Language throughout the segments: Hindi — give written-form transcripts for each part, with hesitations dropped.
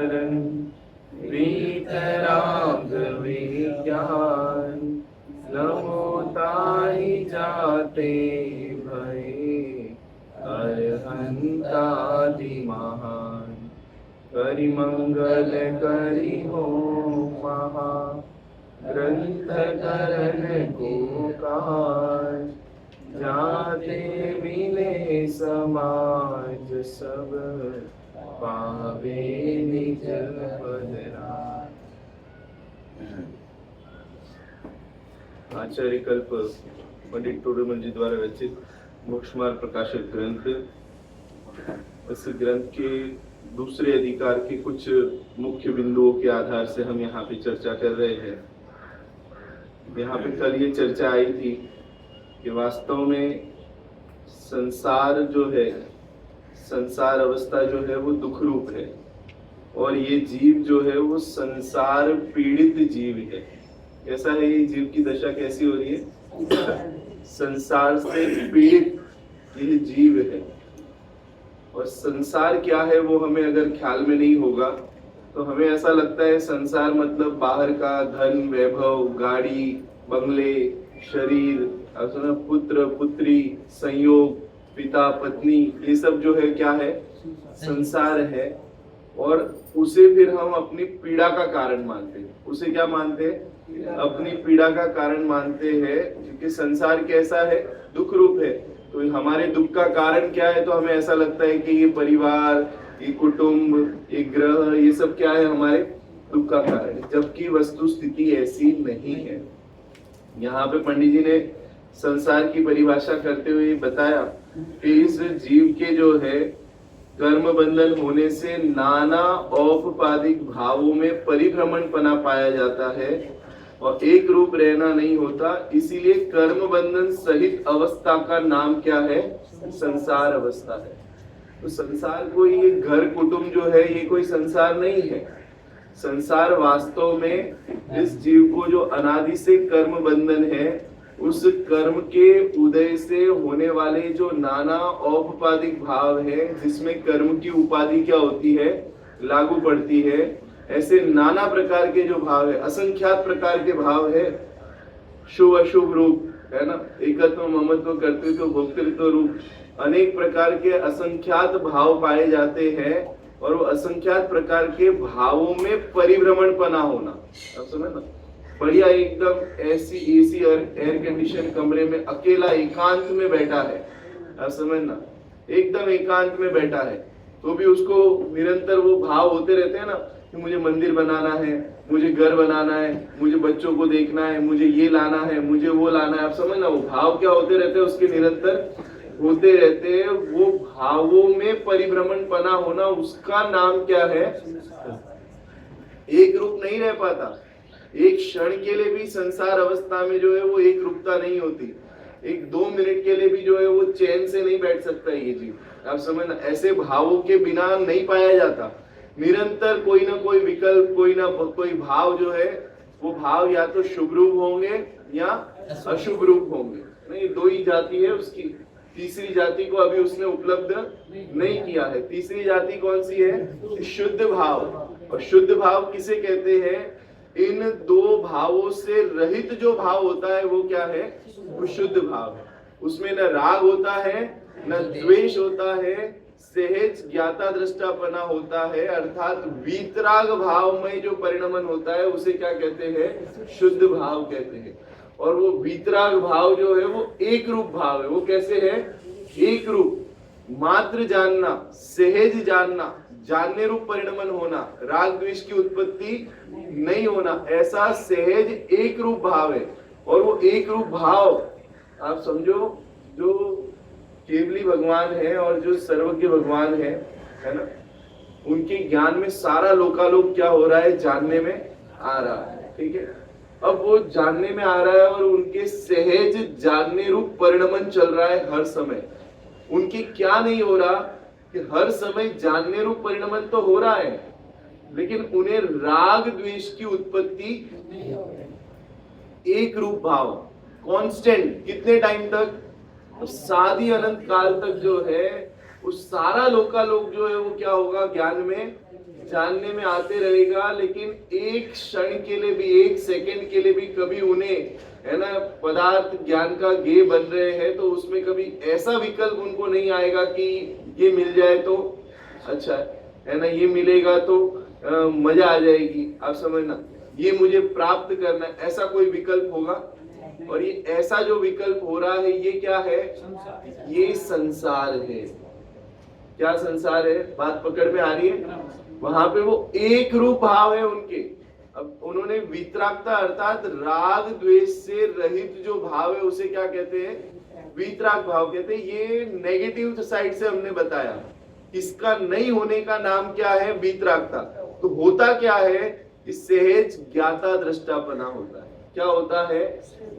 शरण वीतराग विज्ञान नमो ताहि जाते भये अरहंतादि महान करि मंगल करि हो महा ग्रंथ करण को काज जाते मिले समाज सब पावे निज पद राज। आचार्य कल्प पंडित टोडरमल जी द्वारा रचित मोक्षमार्ग प्रकाशित ग्रंथ। इस ग्रंथ के दूसरे अधिकार के कुछ मुख्य बिंदुओं के आधार से हम यहाँ पे चर्चा कर रहे हैं। यहाँ पे कल ये चर्चा आई थी कि वास्तव में संसार जो है, संसार अवस्था जो है वो दुख रूप है और ये जीव जो है वो संसार पीड़ित जीव है। कैसा है ये जीव की दशा, कैसी हो रही है? संसार से पीड़ित ये जीव है। और संसार क्या है वो हमें अगर ख्याल में नहीं होगा तो हमें ऐसा लगता है संसार मतलब बाहर का धन, वैभव, गाड़ी, बंगले, शरीर, पुत्र, पुत्री, संयोग, पिता, पत्नी, ये सब जो है क्या है? संसार है। और उसे फिर हम अपनी पीड़ा का कारण मानते हैं। उसे क्या मानते हैं? अपनी पीड़ा का कारण मानते हैं, क्योंकि संसार कैसा है? दुख रूप है। तो हमारे दुख का कारण क्या है? तो हमें ऐसा लगता है कि ये परिवार, ये कुटुंब, ये ग्रह, ये सब क्या है? हमारे दुख का कारण है, जबकि वस्तु स्थिति ऐसी नहीं है। यहाँ पे पंडित जी ने संसार की परिभाषा करते हुए बताया कि इस जीव के जो है कर्म बंधन होने से नाना औपपादिक भावों में परिभ्रमण पना पाया जाता है और एक रूप रहना नहीं होता। इसीलिए कर्म बंधन सहित अवस्था का नाम क्या है? संसार अवस्था है। तो संसार कोई ये घर कुटुंब जो है ये कोई संसार नहीं है। संसार वास्तव में इस जीव को जो अनादि से कर्म बंधन है, उस कर्म के उदय से होने वाले जो नाना औपपादिक भाव है, जिसमें कर्म की उपाधि क्या होती है? लागू पड़ती है। ऐसे नाना प्रकार के जो भाव है, असंख्यात प्रकार के भाव है, शुभ अशुभ रूप है ना, एकत्व ममत्व कर्तृत्व भोक्तृत्व रूप, अनेक प्रकार के असंख्यात भाव पाए जाते हैं। और वो असंख्यात प्रकार के भावों में परिभ्रमण पना होना, आप समझ ना, बढ़िया एकदम ऐसी एसी और एयर कंडीशन कमरे में अकेला एकांत में बैठा है, आप समझना, एकदम एकांत में बैठा है, तो भी उसको निरंतर वो भाव होते रहते हैं ना कि मुझे मंदिर बनाना है, मुझे घर बनाना है, मुझे बच्चों को देखना है, मुझे ये लाना है, मुझे वो लाना है। आप समझना, वो भाव क्या होते रहते हैं? उसके निरंतर होते रहते हैं। वो भावों में परिभ्रमण पना होना, उसका नाम क्या है? एक रूप नहीं रह पाता। एक क्षण के लिए भी संसार अवस्था में जो है वो एक रूपता नहीं होती। एक 2 मिनट के लिए भी जो है वो चैन से नहीं बैठ सकता ये जीव, आप समझना। ऐसे भावों के बिना नहीं पाया जाता। निरंतर कोई ना कोई विकल्प, कोई ना कोई भाव जो है, वो भाव या तो शुभ रूप होंगे या अशुभ रूप होंगे। नहीं, 2 ही जाति है उसकी। तीसरी जाति को अभी उसने उपलब्ध नहीं किया है। तीसरी जाति कौन सी है? शुद्ध भाव। और शुद्ध भाव किसे कहते हैं? इन 2 भावों से रहित जो भाव होता है वो क्या है? वो शुद्ध भाव है। उसमें न राग होता है, न द्वेष होता है, सहज ज्ञाता दृष्टापना होता है, अर्थात वीतराग भाव में जो परिणमन होता है उसे क्या कहते हैं? शुद्ध भाव कहते हैं। और वो वीतराग भाव जो है वो एक रूप भाव है। वो कैसे है? एक रूप, मात्र जानना, सहज जानना, जानने रूप परिणमन होना, राग द्वेष की उत्पत्ति नहीं होना, ऐसा सहज एक रूप भाव है। और वो एक रूप भाव आप समझो, जो केवली भगवान है और जो सर्वज्ञ भगवान है ना, उनके ज्ञान में सारा लोकालोक क्या हो रहा है? जानने में आ रहा है। ठीक है, अब वो जानने में आ रहा है और उनके सहज जानने रूप परिणमन चल रहा है हर समय। उनके क्या नहीं हो रहा कि हर समय जानने रूप परिणमन तो हो रहा है, लेकिन उन्हें राग द्वेष की उत्पत्ति नहीं हो रही। एक रूप भाव कांस्टेंट, कितने टाइम तक? सादी अनंत काल तक जो है, उस सारा लोकालोक जो है वो क्या होगा? ज्ञान में जानने में आते रहेगा, लेकिन एक क्षण के लिए भी, एक सेकंड के लिए भी कभी उन्हें, है ना, पदार्थ ज्ञान का ज्ञेय बन रहे हैं तो उसमें कभी ऐसा विकल्प उनको नहीं आएगा कि ये मिल जाए तो अच्छा है ना, ये मिलेगा तो मजा आ जाएगी, आप समझना, ये मुझे प्राप्त करना है, ऐसा कोई विकल्प होगा? और ये ऐसा जो विकल्प हो रहा है ये क्या है? ये संसार है। क्या संसार है? बात पकड़ में आ रही है? वहां पे वो एक रूप भाव है उनके। अब उन्होंने वितरागता अर्थात राग द्वेष से रहित जो भाव है उसे क्या कहते हैं? वितराग भाव कहते हैं। ये नेगेटिव साइड से हमने बताया, इसका नहीं होने का नाम क्या है? वितरागता। तो होता क्या है? इस सहज ज्ञाता दृष्टापना होता है। क्या होता है?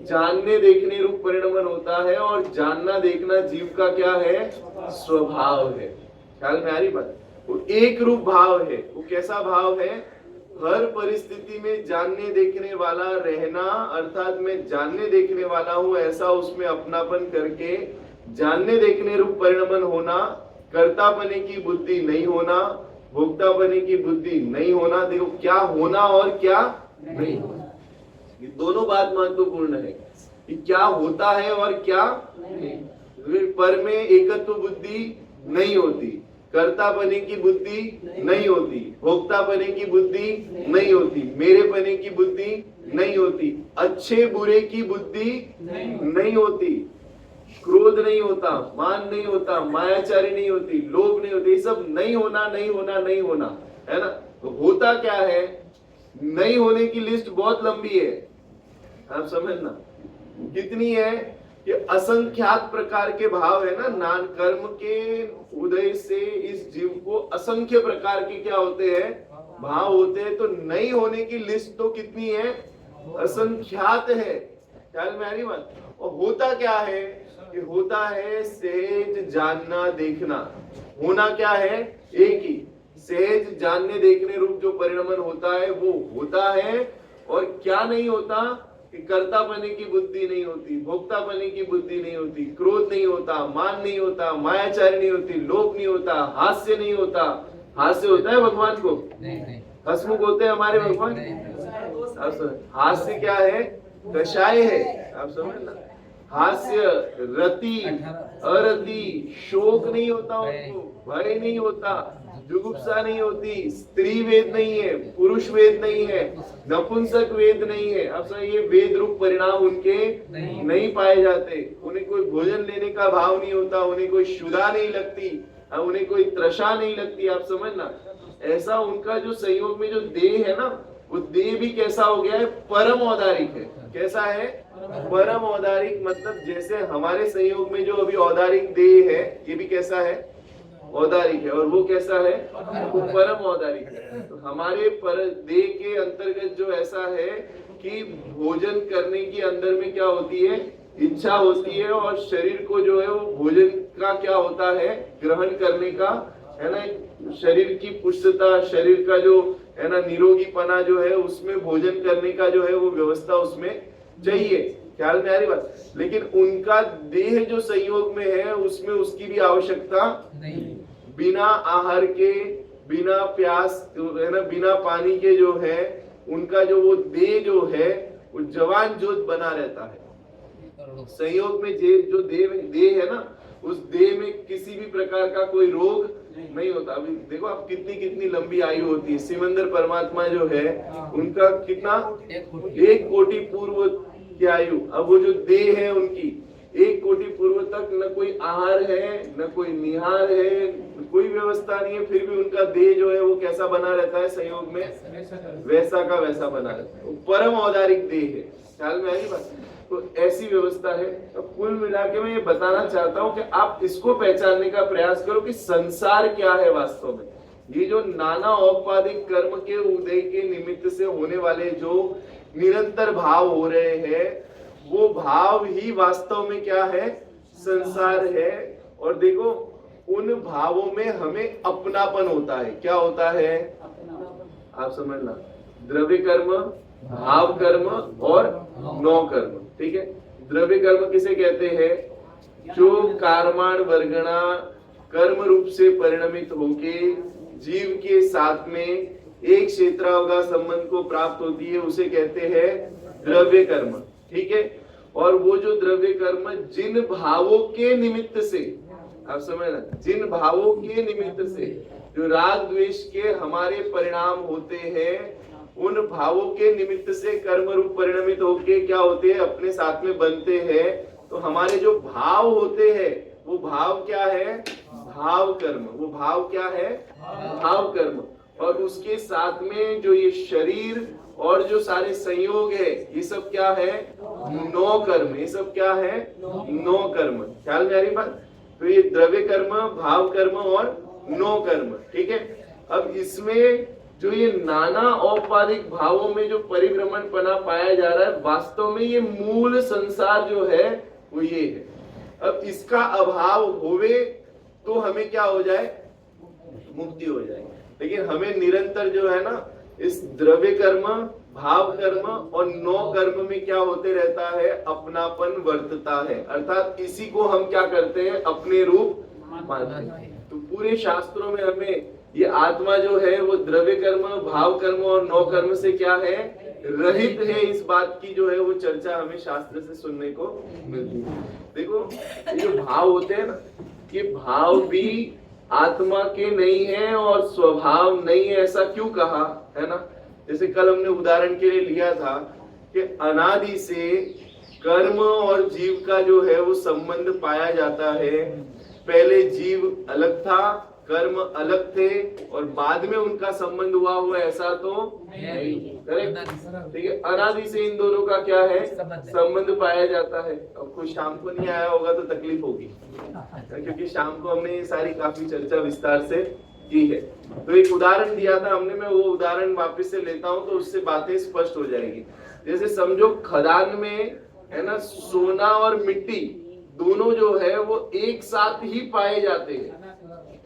जानने देखने रूप परिणमन होता है, और जानना देखना जीव का क्या है? स्वभाव है। ख्याल में आ रही बात? वो एक रूप भाव है। वो कैसा भाव है? हर परिस्थिति में जानने देखने वाला रहना, अर्थात मैं जानने देखने वाला हूं ऐसा उसमें अपनापन करके जानने देखने रूप परिणमन होना, कर्तापने की बुद्धि नहीं होना, भोक्तापने की बुद्धि नहीं होना। देखो क्या होना और क्या नहीं होना, ये दोनों बात महत्वपूर्ण है कि क्या होता है और क्या नहीं। पर में एकत्व बुद्धि नहीं होती, कर्तापने की बुद्धि नहीं होती, भोक्तापने की बुद्धि नहीं होती, मेरेपने की बुद्धि नहीं होती, अच्छे बुरे की बुद्धि नहीं होती, क्रोध नहीं होता, मान नहीं होता, मायाचारी नहीं होती, लोभ नहीं होती। ये सब नहीं होना, नहीं होना, नहीं होना, है ना। तो होता क्या है? नहीं होने की लिस्ट बहुत लंबी है, आप समझना कितनी है कि असंख्यात प्रकार के भाव है ना। नान कर्म के उदय से इस जीव को असंख्य प्रकार के क्या होते हैं? भाव होते हैं। तो नहीं होने की लिस्ट तो कितनी है? असंख्यात है। ख्याल में आ रही बात? और होता क्या है? कि होता है सहज जानना देखना। होना क्या है? एक ही सहज जानने देखने रूप जो परिणमन होता है वो होता है। और क्या नहीं होता? कि कर्तापने की बुद्धि नहीं होती, भोक्तापने की बुद्धि नहीं होती, क्रोध नहीं होता, मान नहीं होता, मायाचारी नहीं होती, लोभ नहीं होता, हास्य नहीं होता। हास्य होता है भगवान को? हसमुख होते हैं हमारे भगवान? हास्य क्या है? कषाय है, आप समझ ना। हास्य, रति, अरति, शोक नहीं होता उनको, भय नहीं होता, जुगुप्सा नहीं होती, स्त्री वेद नहीं है, पुरुष वेद नहीं है, नपुंसक वेद नहीं है। अब ये वेद रूप परिणाम उनके नहीं पाए जाते। उन्हें कोई भोजन लेने का भाव नहीं होता, उन्हें कोई क्षुधा नहीं लगती, उन्हें कोई तृषा नहीं लगती, आप समझना। ऐसा उनका जो संयोग में जो देह है ना, वो देह भी कैसा हो गया है? परम औदारिक है। कैसा है? परम औदारिक। मतलब जैसे हमारे संयोग में जो अभी औदारिक देह है, ये भी कैसा है? औदारिक है। और वो कैसा है? वो परम औदारिक है। तो हमारे पर देह के अंतर्गत जो ऐसा है कि भोजन करने की अंदर में क्या होती है? इच्छा होती है, और शरीर को जो है वो भोजन का क्या होता है? ग्रहण करने का, है ना, शरीर की पुष्टता, शरीर का जो है ना निरोगीपना जो है उसमें भोजन करने का जो है वो व्यवस्था उसमें चाहिए। ख्याल में आ रही बात? लेकिन उनका देह जो संयोग में है उसमें उसकी भी आवश्यकता नहीं। बिना आहार के, बिना प्यास, है ना, बिना पानी के जो है उनका जो वो देह जो है वो जवान जोत बना रहता है। संयोग में जो देह है ना, उस देह में किसी भी प्रकार का कोई रोग नहीं होता। अभी देखो आप कितनी लंबी आयु होती है। सिमंदर परमात्मा जो है उनका कितना? 1 कोटि पूर्व की आयु। अब वो जो देह है उनकी 1 कोटि पूर्व तक न कोई आहार है, न कोई निहार है, कोई व्यवस्था नहीं है, फिर भी उनका देह जो है वो कैसा बना रहता है? संयोग में वैसा का वैसा बना रहता है। वो परम औदारिक देह है। ख्याल में आई बात? तो ऐसी व्यवस्था है। तो कुल मिला के मैं ये बताना चाहता हूं कि आप इसको पहचानने का प्रयास करो कि संसार क्या है वास्तव में। ये जो नाना औपाधिक कर्म के उदय के निमित्त से होने वाले जो निरंतर भाव हो रहे हैं, वो भाव ही वास्तव में क्या है? संसार है। और देखो उन भावों में हमें अपनापन होता है। क्या होता है? आप समझना, द्रव्य कर्म, भाव कर्म और नौ कर्म। ठीक है। द्रव्य कर्म किसे कहते हैं? जो कर्माण वर्गणा कर्म रूप से परिणमित होके जीव के साथ में एक क्षेत्रावगा संबंध को प्राप्त होती है उसे कहते हैं द्रव्य कर्म। ठीक है, और वो जो द्रव्य कर्म जिन भावों के निमित्त से, आप समझना, जिन भावों के निमित्त से जो राग द्वेष के हमारे परिणाम होते हैं, उन भावों के निमित्त से कर्म रूप परिणमित होके क्या होते हैं, अपने साथ में बनते हैं। तो हमारे जो भाव होते हैं वो भाव क्या है, भाव कर्म। वो भाव क्या है, भाव कर्म। और उसके साथ में जो ये शरीर और जो सारे संयोग है, ये सब क्या है, नौ कर्म। ये सब क्या है, नौ कर्म। ख्याल में आ रही बात? तो ये द्रव्य कर्म, भाव कर्म और नौ कर्म। ठीक है, अब इसमें जो ये नाना औपाधिक भावों में जो परिभ्रमणपना पाया जा रहा है, वास्तव में ये मूल संसार जो है वो ये है। अब इसका अभाव होवे तो हमें क्या हो जाए, मुक्ति हो जाए। लेकिन हमें निरंतर जो है ना, इस द्रव्य कर्म, भाव कर्म और नौ कर्म में क्या होते रहता है, अपनापन वर्तता है। अर्थात इसी को हम क्या करते हैं, अपने रूप मानते हैं। तो पूरे शास्त्रों में हमें ये आत्मा जो है वो द्रव्य कर्म, भाव कर्म और नौ कर्म से क्या है, रहित है। इस बात की जो है वो चर्चा हमें शास्त्र से सुनने को मिलती है। देखो, ये जो भाव होते हैं ना, ये भाव भी आत्मा के नहीं है और स्वभाव नहीं है। ऐसा क्यों कहा है ना? जैसे कल हमने उदाहरण के लिए लिया था कि अनादि से कर्म और जीव का जो है वो संबंध पाया जाता है। पहले जीव अलग था, कर्म अलग थे, और बाद में उनका संबंध हुआ हुआ, ऐसा तो नहीं। करेक्ट? ठीक है, अनादि से इन दोनों का क्या है, संबंध पाया जाता है। अब कोई शाम को नहीं आया होगा तो तकलीफ होगी, क्योंकि शाम को हमने ये सारी काफी चर्चा विस्तार से की है। तो एक उदाहरण दिया था हमने, मैं वो उदाहरण वापस से लेता हूँ तो उससे बातें स्पष्ट हो जाएगी। जैसे समझो खदान में है ना, सोना और मिट्टी दोनों जो है वो एक साथ ही पाए जाते हैं।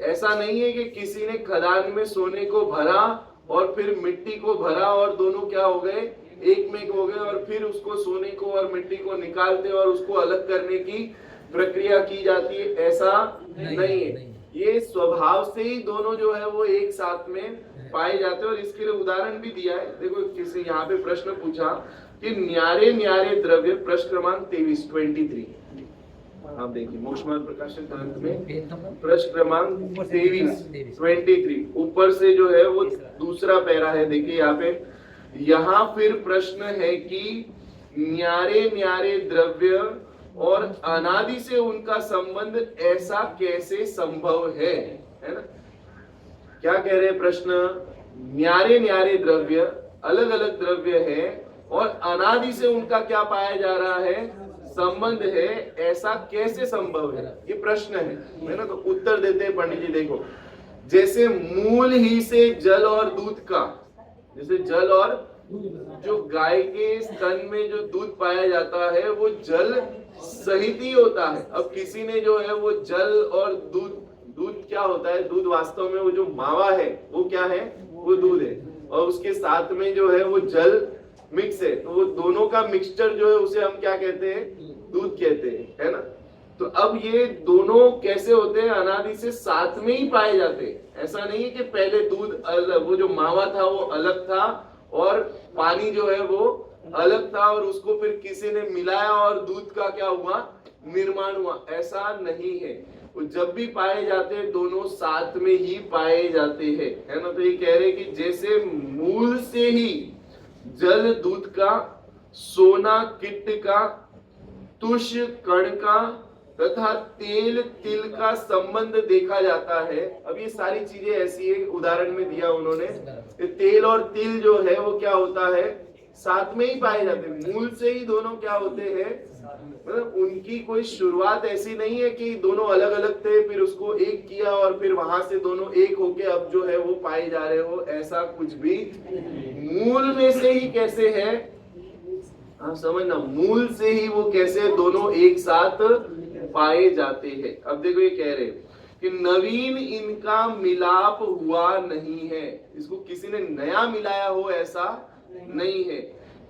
ऐसा नहीं है कि किसी ने खदान में सोने को भरा और फिर मिट्टी को भरा और दोनों क्या हो गए, एक में एक हो गए, और फिर उसको सोने को और मिट्टी को निकालते और उसको अलग करने की प्रक्रिया की जाती है। ऐसा नहीं है। ये स्वभाव से ही दोनों जो है वो एक साथ में पाए जाते हैं। और इसके लिए उदाहरण भी दिया है। देखो, किसी यहाँ पे प्रश्न पूछा कि न्यारे न्यारे द्रव्य, प्रश्न क्रमांक 23 आप देखिए मोक्ष मार्ग प्रकाशन ग्रंथ में प्रश्न क्रमांक 23 ऊपर से जो है वो दूसरा पैरा है। देखिए यहाँ पे, यहाँ फिर प्रश्न है कि न्यारे न्यारे द्रव्य और अनादि से उनका संबंध ऐसा कैसे संभव है ना? क्या कह रहे हैं प्रश्न? न्यारे न्यारे द्रव्य, अलग अलग द्रव्य है, और अनादि से उनका क्या पाया जा रहा है, संबंध है, ऐसा कैसे संभव है? ये प्रश्न है ना? तो उत्तर देते हैं पंडित जी। देखो, जैसे मूल ही से जल और दूध का, जैसे जल और जो गाय के स्तन में जो दूध पाया जाता है वो जल सहित ही होता है। अब किसी ने जो है वो जल और दूध क्या होता है, दूध वास्तव में वो जो मावा है वो क्या है, वो दूध है, और उसके साथ में जो है वो जल मिक्स है। तो वो दोनों का मिक्सचर जो है उसे हम क्या कहते हैं, दूध कहते हैं, है ना? तो अब ये दोनों कैसे होते हैं, अनादि से साथ में ही पाए जाते हैं। ऐसा नहीं है कि पहले दूध अलग, वो जो मावा था वो अलग था और पानी जो है वो अलग था और उसको फिर किसी ने मिलाया और दूध का क्या हुआ, निर्माण हुआ। ऐसा नहीं है। वो जब भी पाए जाते हैं दोनों साथ में ही पाए जाते हैं, है ना? तो ये कह रहे हैं कि जैसे मूल से ही जल दूध का, सोना किट का, तुष कण का तथा तेल तिल का संबंध देखा जाता है। अब ये सारी चीजें ऐसी है, उदाहरण में दिया उन्होंने, तेल और तिल जो है वो क्या होता है, साथ में ही पाए जाते हैं। मूल से ही दोनों क्या होते हैं, मतलब उनकी कोई शुरुआत ऐसी नहीं है कि दोनों अलग अलग थे फिर उसको एक किया और फिर वहां से दोनों एक होके अब जो है वो पाए जा रहे हो, ऐसा कुछ भी। मूल में से ही कैसे है, आप समझना, मूल से ही वो कैसे दोनों एक साथ पाए जाते हैं। अब देखो ये कह रहे कि नवीन इनका मिलाप हुआ नहीं है। इसको किसी ने नया मिलाया हो ऐसा नहीं है।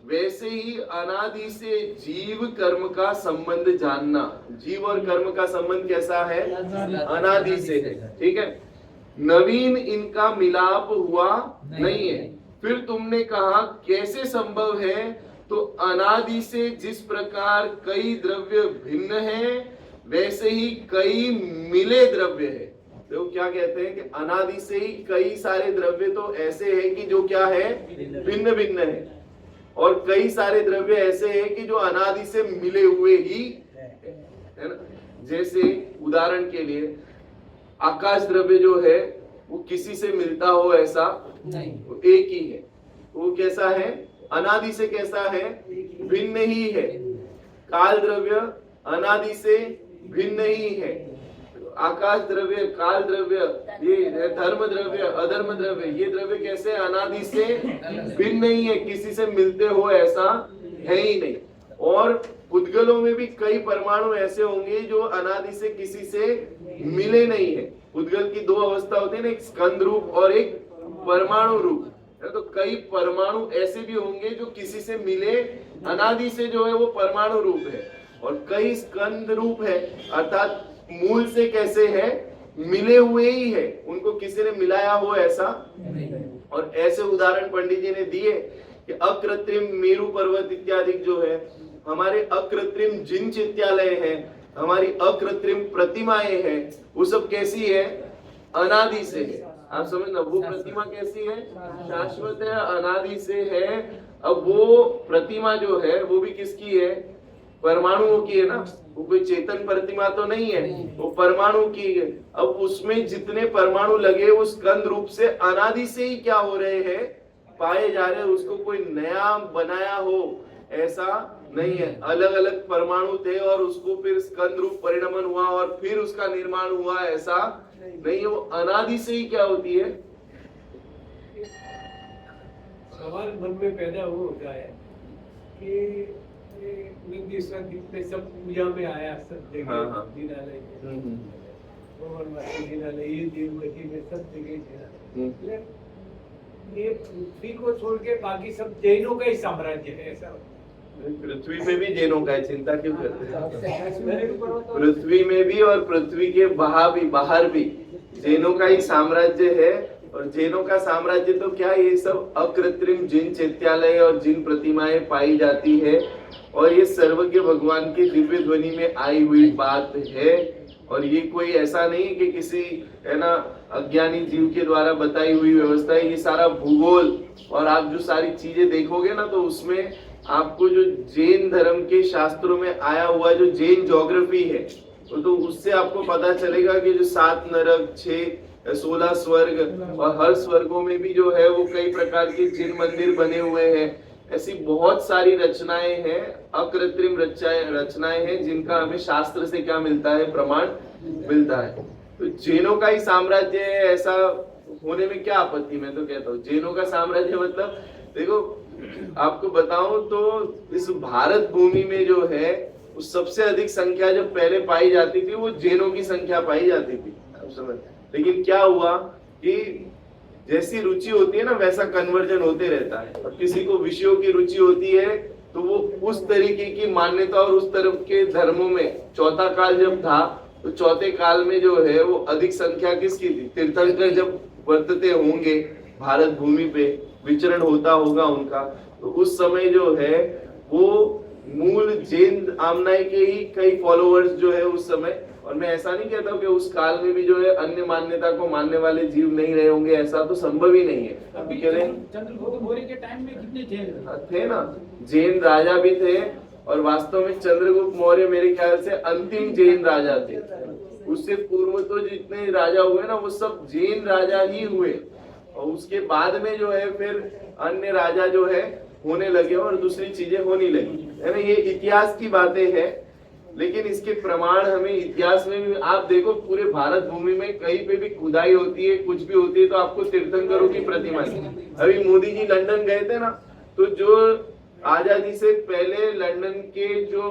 वैसे ही अनादि से जीव कर्म का संबंध जानना। जीव और कर्म का संबंध कैसा है, अनादि से है। ठीक है, नवीन इनका मिलाप हुआ नहीं है। फिर तुमने कहा कैसे संभव है? तो अनादि से जिस प्रकार कई द्रव्य भिन्न हैं, वैसे ही कई मिले द्रव्य है। तो क्या कहते हैं कि अनादि से ही कई सारे द्रव्य तो ऐसे हैं कि जो क्या है, भिन्न भिन्न है, और कई सारे द्रव्य ऐसे हैं कि जो अनादि से मिले हुए ही है ना। जैसे उदाहरण के लिए आकाश द्रव्य जो है वो किसी से मिलता हो ऐसा नहीं, वो एक ही है। वो कैसा है? अनादि से कैसा है? भिन्न ही है। काल द्रव्य अनादि से भिन्न ही है। आकाश द्रव्य, काल द्रव्य, ये धर्म द्रव्य, अधर्म द्रव्य, ये द्रव्य कैसे? अनादि से भिन्न ही है, किसी से मिलते हो ऐसा है ही नहीं। और पुद्गलों में भी कई परमाणु ऐसे होंगे जो अनादि से किसी से मिले नहीं है। पुद्गल की दो अवस्था होती है ना, एक स्कंद रूप और एक परमाणु रूप। तो कई परमाणु ऐसे भी होंगे जो किसी से मिले, अनादि से जो है वो परमाणु रूप है, और कई स्कंद रूप है, अर्थात मूल से कैसे है? मिले हुए ही है, उनको किसी ने मिलाया हो ऐसा नहीं। और ऐसे उदाहरण पंडित जी ने दिए कि अकृत्रिम मेरु पर्वत इत्यादि जो है, हमारे अकृत्रिम जिन चित्यालय है, हमारी अकृत्रिम प्रतिमाएं हैं, वो सब कैसी है? अनादि से है। आप समझना, वो प्रतिमा कैसी है? शाश्वत है, अनादि से है। अब वो प्रतिमा जो है वो भी किसकी है? परमाणुओं की है ना, वो कोई चेतन प्रतिमा तो नहीं है, वो परमाणु की है। अब उसमें जितने परमाणु लगे उस स्कंद रूप से अनादि से ही क्या हो रहे हैं? पाए जा रहे हैं। उसको कोई नया बनाया हो ऐसा नहीं है। अलग अलग परमाणु थे और उसको फिर स्कंद रूप परिणमन हुआ और फिर उसका निर्माण हुआ ऐसा नहीं है। वो अनादि से ही क्या होती है? सवाल मन में पैदा हो होता है कि जितने सब पूजा में आया, सब जगह दिनालय दिनालय, ये देवगति में सब जगह ये पृथ्वी को छोड़ के बाकी सब जैनों का ही साम्राज्य है। ऐसा पृथ्वी में भी जैनों का है, चिंता क्यों करते हैं? पृथ्वी में भी और पृथ्वी के बाहर भी जैनों का ही साम्राज्य है। और जैनों का साम्राज्य तो क्या, ये सब अकृत्रिम जिन चैत्यालय और जिन प्रतिमाएं पाई जाती है, और ये सर्वज्ञ भगवान की दिव्य ध्वनि में आई हुई बात है। और ये कोई ऐसा नहीं कि किसी है ना अज्ञानी जीव के द्वारा बताई हुई व्यवस्था है। ये सारा भूगोल और आप जो सारी चीजें देखोगे ना, तो उसमें आपको जो जैन धर्म के शास्त्रों में आया हुआ जो जैन ज्योग्राफी है, तो उससे आपको पता चलेगा कि जो 7 नरक, 16 स्वर्ग, और हर स्वर्गों में भी जो है वो कई प्रकार के जिन मंदिर बने हुए हैं। ऐसी बहुत सारी रचनाएं हैं, अकृत्रिम रचनाएं हैं, जिनका हमें शास्त्र से क्या मिलता है? प्रमाण मिलता है। तो जैनों का ही साम्राज्य है, ऐसा होने में क्या आपत्ति? मैं तो कहता हूँ जैनों का साम्राज्य मतलब, देखो आपको बताऊं तो इस भारत भूमि में जो है वो सबसे अधिक संख्या जब पहले पाई जाती थी वो जैनों की संख्या पाई जाती थी, आप समझ। लेकिन क्या हुआ कि जैसी रुचि होती है ना वैसा कन्वर्जन होते रहता है। और किसी को विषयों की रुचि होती है तो वो उस तरीके की मान्यता और उस तरफ के धर्मों में, चौथा काल जब था तो चौथे काल में जो है वो अधिक संख्या किसकी थी? तीर्थंकर जब वर्तते होंगे भारत भूमि पे, विचरण होता होगा उनका, तो उस समय जो है वो मूल जैन आमनाई के ही कई फॉलोअर्स जो है उस समय। और मैं ऐसा नहीं कहता हूँ कि उस काल में भी जो है अन्य मान्यता को मानने वाले जीव नहीं रहे होंगे, ऐसा तो संभव ही नहीं है। अभी कह रहे चंद्रगुप्त मौर्य के टाइम में कितने जैन थे ना, जैन राजा भी थे। और वास्तव में चंद्रगुप्त मौर्य मेरे ख्याल से अंतिम जैन राजा थे। उससे पूर्व तो जितने राजा हुए ना वो सब जैन राजा ही हुए, और उसके बाद में जो है फिर अन्य राजा जो है होने लगे और दूसरी चीजें होने लगी, है ना। ये इतिहास की बातें हैं, लेकिन इसके प्रमाण हमें इतिहास में भी आप देखो, पूरे भारत भूमि में कहीं पे भी खुदाई होती है, कुछ भी होती है, तो आपको तीर्थंकरों की प्रतिमा। अभी मोदी जी लंदन गए थे ना, तो जो आजादी से पहले लंदन के जो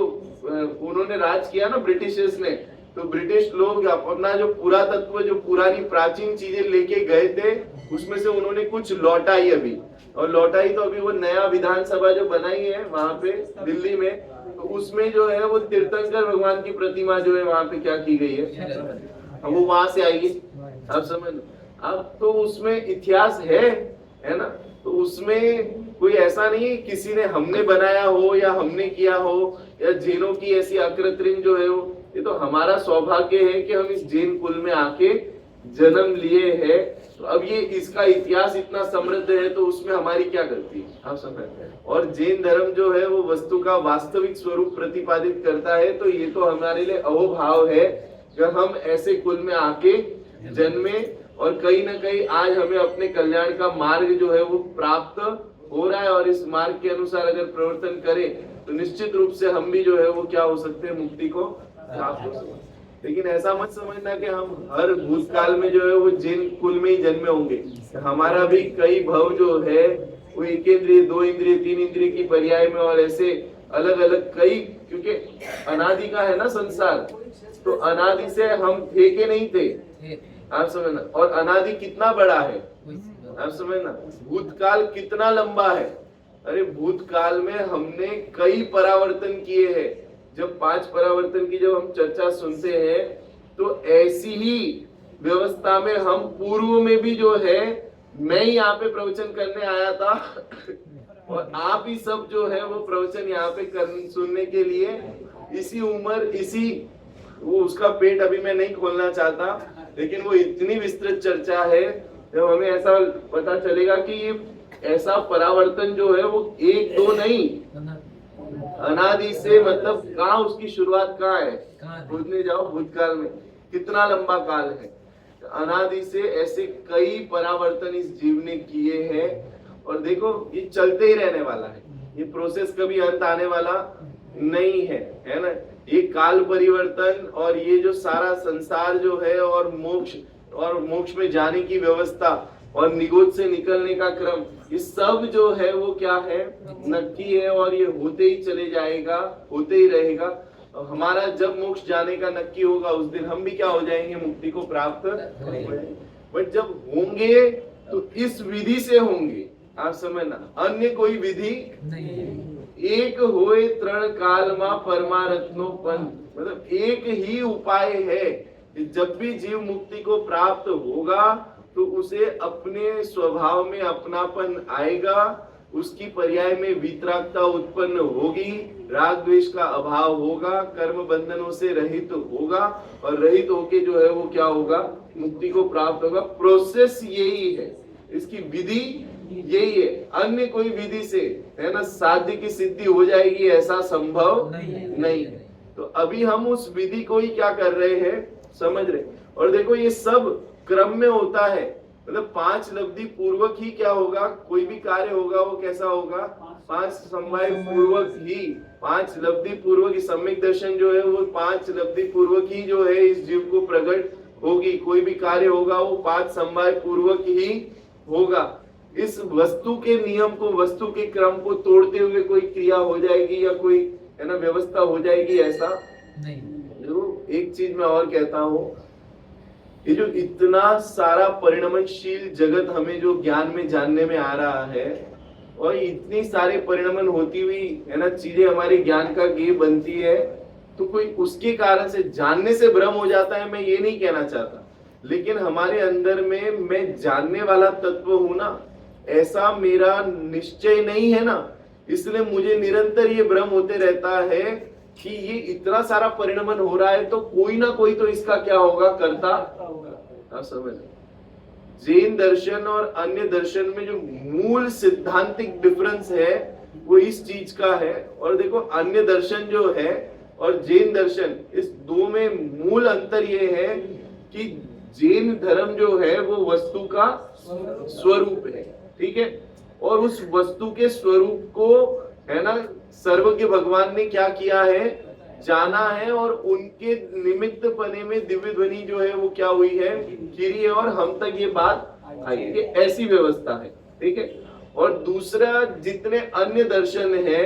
उन्होंने राज किया ना ब्रिटिशर्स ने, तो ब्रिटिश लोग अपना जो पुरातत्व, जो पुरानी प्राचीन चीजें लेके गए थे, उसमें से उन्होंने कुछ लौटाई अभी, और लौटाई तो अभी वो नया विधानसभा जो बनाई है वहां पे दिल्ली में, तो उसमें जो है वो तीर्थंकर भगवान की प्रतिमा जो है वहां पे क्या की गई है, वो वहां से आएगी। आप समझ, अब तो उसमें इतिहास है ना, तो उसमें कोई ऐसा नहीं है किसी ने हमने बनाया हो या हमने किया हो या जैनों की ऐसी अकृत्रिम जो है वो, ये तो हमारा सौभाग्य है कि हम इस जैन कुल में आके जन्म लिए हैं। तो अब ये इसका इतिहास इतना समृद्ध है तो उसमें हमारी क्या गलती है, आप समझ। और जैन धर्म जो है वो वस्तु का वास्तविक स्वरूप प्रतिपादित करता है, तो ये तो हमारे लिए अहोभाव है कि हम ऐसे कुल में आके जन्मे और कहीं ना कहीं आज हमें अपने कल्याण का मार्ग जो है वो प्राप्त हो रहा है, और इस मार्ग के अनुसार अगर प्रवर्तन करें तो निश्चित रूप से हम भी जो है वो क्या हो सकते हैं, मुक्ति को प्राप्त हो सकते हैं। लेकिन ऐसा मत समझना कि हम हर भूतकाल में जो है वो जैन कुल में ही जन्मे होंगे। हमारा भी कई भव जो है वो 1 इंद्रिय 2 इंद्रिय 3 इंद्रिय की पर्याय में और ऐसे अलग अलग कई, क्योंकि अनादि का है ना संसार, तो अनादि से हम थे के नहीं थे, आप समझना। और अनादि कितना बड़ा है, आप समझना। भूतकाल कितना लंबा है, अरे भूतकाल में हमने कई परावर्तन किए हैं। जब 5 परावर्तन की जब हम चर्चा सुनते हैं तो ऐसी ही व्यवस्था में हम पूर्व में भी जो है, मैं यहाँ पे प्रवचन करने आया था और आप ही सब जो है वो प्रवचन यहाँ पे सुनने के लिए, इसी उम्र इसी वो उसका पेट अभी मैं नहीं खोलना चाहता, लेकिन वो इतनी विस्तृत चर्चा है जब हमें ऐसा पता चलेगा कि ये ऐसा परावर्तन जो है वो 1 2 नहीं, अनादि से, मतलब कहाँ उसकी शुरुआत कहाँ है, खोजने जाओ भूतकाल में कितना लंबा काल है। अनादि से ऐसे कई परावर्तन इस जीव ने किए हैं, और देखो ये चलते ही रहने वाला है, ये प्रोसेस कभी अंत आने वाला नहीं है ना। ये काल परिवर्तन और ये जो सारा संसार जो है और मोक्ष में जाने की व्यवस्था और निगोद से निकलने का क्रम, ये सब जो है वो क्या है, नक्की है, और ये होते ही चले जाएगा, होते ही रहेगा। हमारा जब मोक्ष जाने का नक्की होगा उस दिन हम भी क्या हो जाएंगे, मुक्ति को प्राप्त। बट जब होंगे तो इस विधि से होंगे, आप समझना, अन्य कोई विधि नहीं। एक होए तृण काल मा परमारत्नो पंथ, मतलब एक ही उपाय है कि जब भी जीव मुक्ति को प्राप्त होगा तो उसे अपने स्वभाव में अपनापन आएगा, उसकी पर्याय में वीतरागता उत्पन्न होगी, राग द्वेष का अभाव होगा, कर्म बंधनों से रहित होगा, और रहित होके जो है वो क्या होगा, मुक्ति को प्राप्त होगा। प्रोसेस यही है, इसकी विधि यही है। अन्य कोई विधि से है ना साध्य की सिद्धि हो जाएगी ऐसा संभव नहीं है। तो अभी हम उस विधि को ही क्या कर रहे हैं, समझ रहे। और देखो ये सब क्रम में होता है, मतलब 5 लब्धि पूर्वक ही क्या होगा, कोई भी कार्य होगा वो कैसा होगा, 5 समवाय पूर्वक ही, 5 लब्धि पूर्वक सम्यक दर्शन जो है वो 5 लब्धि पूर्वक ही जो है इस जीव को प्रकट होगी। कोई भी कार्य होगा वो 5 समवाय पूर्वक ही होगा। इस वस्तु के नियम को, वस्तु के क्रम को तोड़ते हुए कोई क्रिया हो जाएगी या कोई है ना व्यवस्था हो जाएगी, ऐसा नहीं। जो एक चीज मैं और कहता हूँ, ये जो इतना सारा परिणमनशील जगत हमें जो ज्ञान में जानने में आ रहा है, और इतनी सारे परिणमन होती हुई है ना चीजें हमारे ज्ञान का गेय बनती है, तो कोई उसके कारण से जानने से भ्रम हो जाता है, मैं ये नहीं कहना चाहता, लेकिन हमारे अंदर में मैं जानने वाला तत्व हूं ना, ऐसा मेरा निश्चय नहीं है ना, इसलिए मुझे निरंतर ये भ्रम होते रहता है कि ये इतना सारा परिणमन हो रहा है तो कोई ना कोई तो इसका क्या होगा, करता। आप समझ, जैन दर्शन और अन्य दर्शन में जो मूल सिद्धांतिक डिफरेंस है वो इस चीज का है। और देखो अन्य दर्शन जो है और जैन दर्शन, इस दो में मूल अंतर ये है कि जैन धर्म जो है वो वस्तु का स्वरूप है, ठीक है, और उस वस्तु के स्वरूप को है ना सर्वज्ञ भगवान ने क्या किया है, जाना है, और उनके निमित्त पने में दिव्य ध्वनि जो है वो क्या हुई है, गिरी है, और हम तक ये बात आई है, ऐसी व्यवस्था है, ठीक है। और दूसरा, जितने अन्य दर्शन है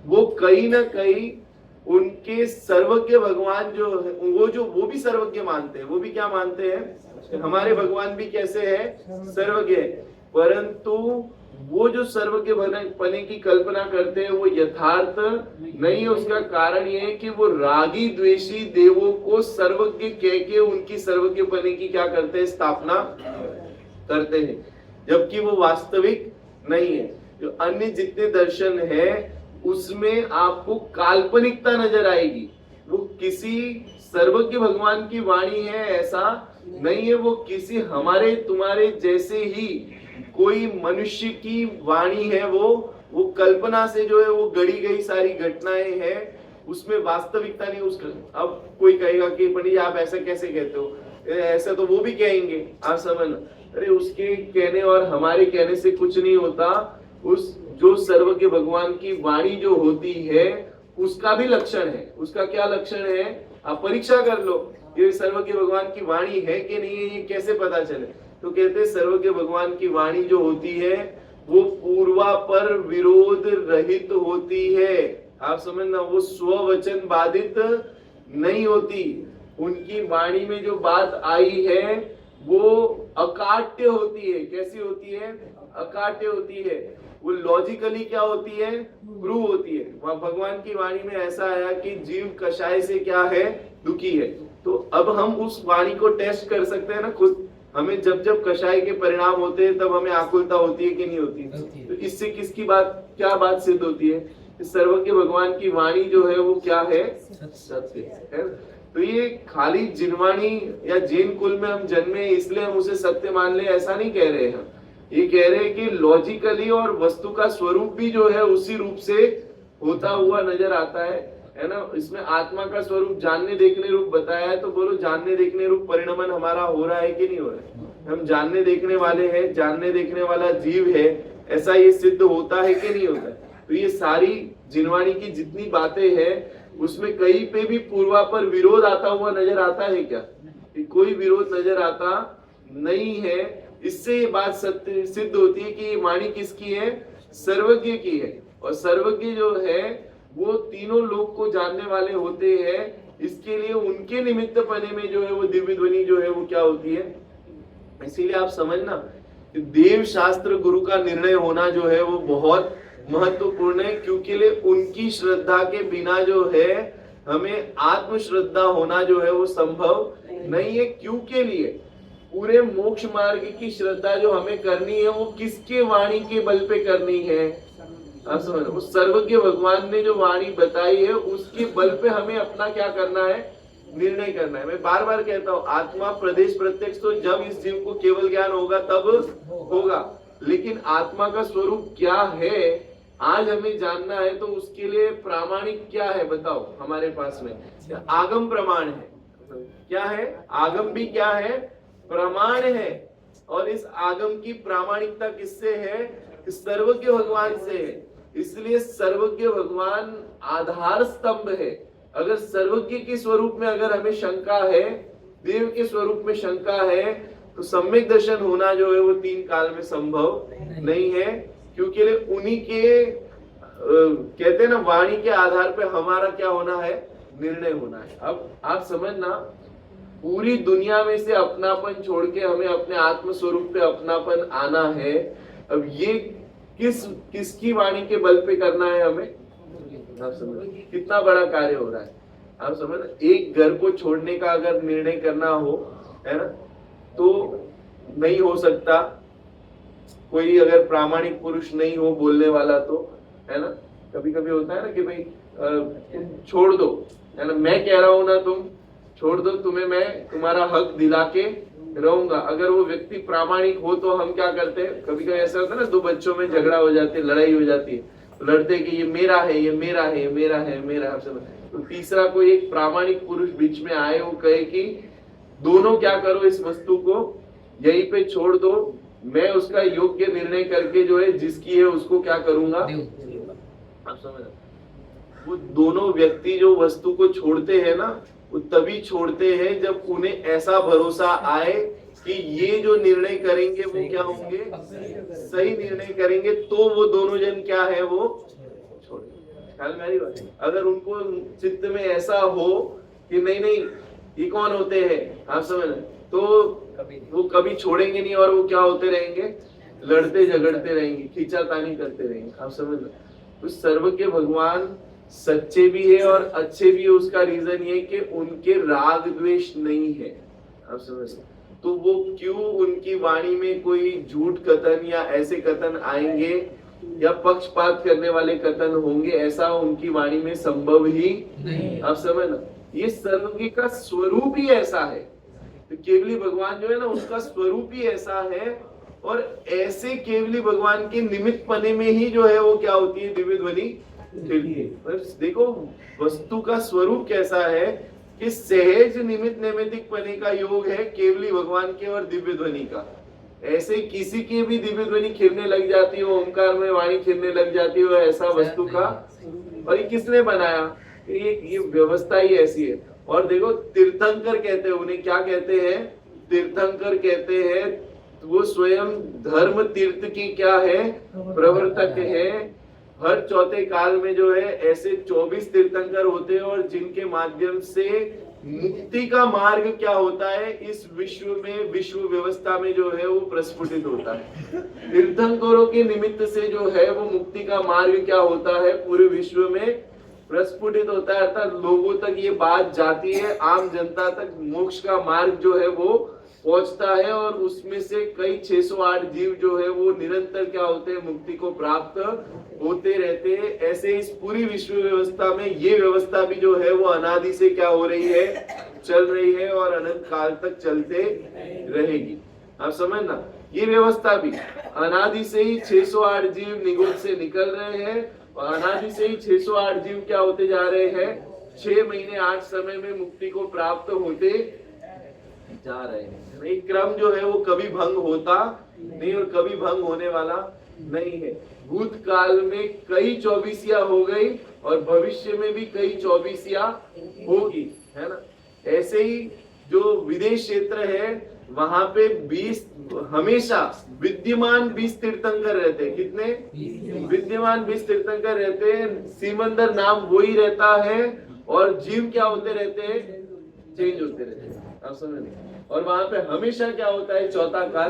वो कहीं ना कहीं उनके सर्वज्ञ भगवान जो है वो भी सर्वज्ञ मानते हैं, वो भी क्या मानते हैं, हमारे भगवान भी कैसे है, सर्वज्ञ है, परंतु वो जो सर्वज्ञ पने की कल्पना करते हैं वो यथार्थ नहीं है। उसका कारण ये है कि वो रागी द्वेषी देवों को सर्वज्ञ कह के उनकी सर्वज्ञ पने की क्या करते हैं, स्थापना। करते हैं, जबकि वो वास्तविक नहीं है। जो अन्य जितने दर्शन है उसमें आपको काल्पनिकता नजर आएगी। वो किसी सर्वज्ञ भगवान की वाणी है ऐसा नहीं है, वो किसी हमारे तुम्हारे जैसे ही कोई मनुष्य की वाणी है। वो कल्पना से जो है वो गढ़ी गई सारी घटनाएं हैं, उसमें वास्तविकता नहीं। उसका अब कोई कहेगा कि पंडित जी आप ऐसा कैसे कहते हो, ऐसा तो वो भी कहेंगे, आप समझ। अरे उसके कहने और हमारे कहने से कुछ नहीं होता। उस जो सर्वज्ञ भगवान की वाणी जो होती है उसका भी लक्षण है। उसका क्या लक्षण है, आप परीक्षा कर लो, ये सर्वज्ञ भगवान की वाणी है कि नहीं है, ये कैसे पता चले। तो कहते हैं सर्वज्ञ भगवान की वाणी जो होती है वो पूर्वापर विरोध रहित होती है। आप समझना, वो स्ववचन बाधित नहीं होती। उनकी वाणी में जो बात आई है वो अकाट्य होती है। कैसी होती है, अकाट्य होती है। वो लॉजिकली क्या होती है, प्रूव होती है। वहां भगवान की वाणी में ऐसा आया कि जीव कषाय से क्या है, दुखी है। तो अब हम उस वाणी को टेस्ट कर सकते हैं ना खुद। हमें जब जब कषाय के परिणाम होते हैं तब हमें आकुलता होती है कि नहीं होती। तो इससे किसकी बात, क्या बात सिद्ध होती है, सर्वज्ञ भगवान की वाणी जो है वो क्या है, सत्य है। तो ये खाली जिनवाणी या जैन कुल में हम जन्मे इसलिए हम उसे सत्य मान ले, ऐसा नहीं कह रहे हैं। ये कह रहे हैं कि लॉजिकली और वस्तु का स्वरूप भी जो है उसी रूप से होता हुआ नजर आता है ना। इसमें आत्मा का स्वरूप जानने देखने रूप बताया है, तो बोलो जानने देखने रूप परिणमन हमारा हो रहा है कि नहीं हो रहा है। हम जानने देखने वाले हैं, जानने देखने वाला जीव है, ऐसा ये सिद्ध होता है कि नहीं होता है। तो ये सारी जिनवाणी की जितनी बातें हैं उसमें कहीं पे भी पूर्वापर विरोध आता हुआ नजर आता है क्या, कि कोई विरोध नजर आता नहीं है। इससे ये बात सत्य सिद्ध होती है कि ये वाणी किसकी है, सर्वज्ञ की है। और सर्वज्ञ जो है वो तीनों लोक को जानने वाले होते हैं। इसके लिए उनके निमित्त पने में जो है वो दिव्य ध्वनि जो है वो क्या होती है। इसीलिए आप समझना कि देव शास्त्र गुरु का निर्णय होना जो है वो बहुत महत्वपूर्ण है, क्योंकि उनकी श्रद्धा के बिना जो है हमें आत्म श्रद्धा होना जो है वो संभव नहीं है। क्यों के लिए पूरे मोक्ष मार्ग की श्रद्धा जो हमें करनी है वो किसके वाणी के बल पे करनी है, आप समझ। उस सर्वज्ञ भगवान ने जो वाणी बताई है उसके बल पे हमें अपना क्या करना है, निर्णय करना है। मैं बार बार कहता हूँ आत्मा प्रदेश प्रत्यक्ष तो जब इस जीव को केवल ज्ञान होगा तब होगा, लेकिन आत्मा का स्वरूप क्या है आज हमें जानना है। तो उसके लिए प्रामाणिक क्या है बताओ हमारे पास में, आगम प्रमाण है। क्या है, आगम भी क्या है, प्रमाण है। और इस आगम की प्रामाणिकता किससे है, सर्वज्ञ भगवान से है। इसलिए सर्वज्ञ भगवान आधार स्तंभ है। अगर सर्वज्ञ के स्वरूप में अगर हमें शंका है, देव के स्वरूप में शंका है, तो सम्यक दर्शन होना जो है वो तीन काल में संभव नहीं है। क्योंकि उन्हीं के कहते हैं ना वाणी के आधार पे हमारा क्या होना है, निर्णय होना है। अब आप समझना, पूरी दुनिया में से अपनापन छोड़ के हमें अपने आत्म स्वरूप पे अपनापन आना है। अब ये किसकी वाणी के बल पे करना है हमें, आप समझ कितना बड़ा कार्य हो रहा है। आप समझ, एक घर को छोड़ने का अगर निर्णय करना हो है ना, तो नहीं हो सकता। कोई अगर प्रामाणिक पुरुष नहीं हो बोलने वाला तो है ना, कभी कभी होता है ना कि भाई तुम छोड़ दो, है ना, मैं कह रहा हूं ना तुम छोड़ दो, तुम्हें मैं तुम्हारा हक दिला के रहूंगा। अगर वो व्यक्ति प्रामाणिक हो तो हम क्या करते हैं, कभी कभी ऐसा होता है ना, दो बच्चों में झगड़ा हो जाती है, लड़ाई हो जाती है, तो लड़ते कि ये मेरा है, ये मेरा है, ये मेरा है, मेरा है। तो तीसरा कोई एक प्रामाणिक पुरुष बीच में आए, वो कहे कि दोनों क्या करो, इस वस्तु को यहीं पे छोड़ दो, मैं उसका योग्य निर्णय करके जो है जिसकी है उसको क्या करूंगा। आप समझ, वो दोनों व्यक्ति जो वस्तु को छोड़ते हैं ना, वो तभी छोड़ते हैं जब उन्हें ऐसा भरोसा आए कि ये जो निर्णय करेंगे वो क्या होंगे, सही निर्णय करेंगे, तो वो दोनों जन क्या है वो छोड़ेंगे। ख्याल में आ रही बात। अगर उनको चित्त में ऐसा हो कि नहीं नहीं ये कौन होते हैं, आप समझ, तो वो कभी छोड़ेंगे नहीं और वो क्या होते रहेंगे, लड़ते झगड़ते रहेंगे, खींचातानी करते रहेंगे। आप समझ, तो सर्वज्ञ भगवान सच्चे भी है और अच्छे भी है। उसका रीजन ये कि उनके राग द्वेष नहीं है। आप समझ, तो वो क्यों उनकी वाणी में कोई झूठ कथन या ऐसे कथन आएंगे या पक्षपात करने वाले कथन होंगे, ऐसा उनकी वाणी में संभव ही नहीं। आप समझ ना, ये सर्वज्ञ का स्वरूप ही ऐसा है। तो केवली भगवान जो है ना, उसका स्वरूप ही ऐसा है, और ऐसे केवली भगवान के निमित्त पने में ही जो है वो क्या होती है, दिव्य ध्वनि खिलती है। देखो वस्तु का स्वरूप कैसा है कि सहज निमित्त नैमित्तिक पने का योग है केवली भगवान के और दिव्य ध्वनि का। ऐसे किसी की भी दिव्य ध्वनि खिलने लग जाती हो, ओंकार में वाणी खिलने लग जाती हो, ऐसा वस्तु का। और ये किसने बनाया, ये व्यवस्था ही ऐसी है। और देखो तीर्थंकर कहते हैं उन्हें, क्या कहते हैं, तीर्थंकर कहते हैं। वो स्वयं धर्म तीर्थ की क्या है, प्रवर्तक है। हर चौथे काल में जो है ऐसे 24 तीर्थंकर होते हैं, और जिनके माध्यम से मुक्ति का मार्ग क्या होता है इस विश्व में, विश्व व्यवस्था में जो है वो प्रस्फुटित होता है। तीर्थंकरों के निमित्त से जो है वो मुक्ति का मार्ग क्या होता है, पूरे विश्व में प्रस्फुटित होता है। अर्थात लोगों तक ये बात जाती है, आम जनता तक मोक्ष का मार्ग जो है वो पहुंचता है, और उसमें से कई 608 जीव जो है वो निरंतर क्या होते हैं, मुक्ति को प्राप्त होते रहते हैं। ऐसे इस पूरी विश्व व्यवस्था में ये व्यवस्था भी जो है वो अनादि से क्या हो रही है, चल रही है, और अनंत काल तक चलते रहेगी। आप समझना, ये व्यवस्था भी अनादि से ही 608 जीव निगोद से निकल रहे हैं, और अनादि से ही 608 जीव क्या होते जा रहे हैं, 6 महीने 8 समय में मुक्ति को प्राप्त होते जा रहे हैं। एक क्रम जो है वो कभी भंग होता नहीं और कभी भंग होने वाला नहीं है। भूतकाल में कई 24 हो गई, और भविष्य में भी कई 24 होगी, है ना। ऐसे ही जो विदेश क्षेत्र है वहां पे 20 हमेशा विद्यमान 20 तीर्थंकर रहते हैं। कितने विद्यमान 20 तीर्थंकर रहते हैं। सिमंदर नाम वही रहता है, और जीव क्या होते रहते हैं, चेंज होते रहते हैं। आप समझ नहीं, और वहां पे हमेशा क्या होता है, चौथा काल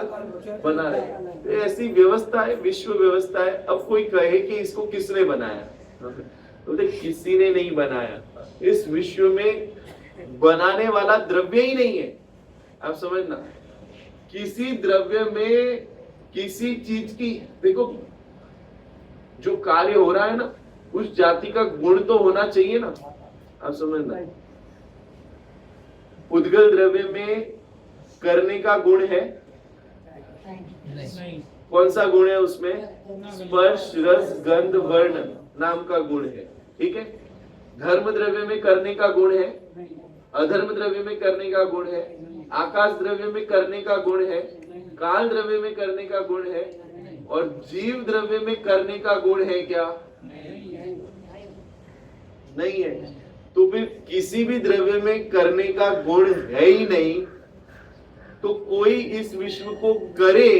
बना रहे। तो ऐसी व्यवस्था है, विश्व व्यवस्था है। अब कोई कहे कि इसको किसने बनाया, तो किसी ने नहीं बनाया। इस विश्व में बनाने वाला द्रव्य ही नहीं है। आप समझना, किसी द्रव्य में किसी चीज की, देखो जो कार्य हो रहा है ना, उस जाति का गुण तो होना चाहिए ना। आप समझना, उद्गल द्रव्य में करने का गुण है, नहीं। कौन सा गुण है उसमें, स्पर्श रस गंध वर्ण नाम का गुण है, ठीक है। धर्म द्रव्य में करने का गुण है, अधर्म द्रव्य में करने का गुण है, आकाश द्रव्य में करने का गुण है, काल द्रव्य में करने का गुण है, और जीव द्रव्य में करने का गुण है क्या, नहीं है। तो फिर किसी भी द्रव्य में करने का गुण है ही नहीं, तो कोई इस विश्व को करे,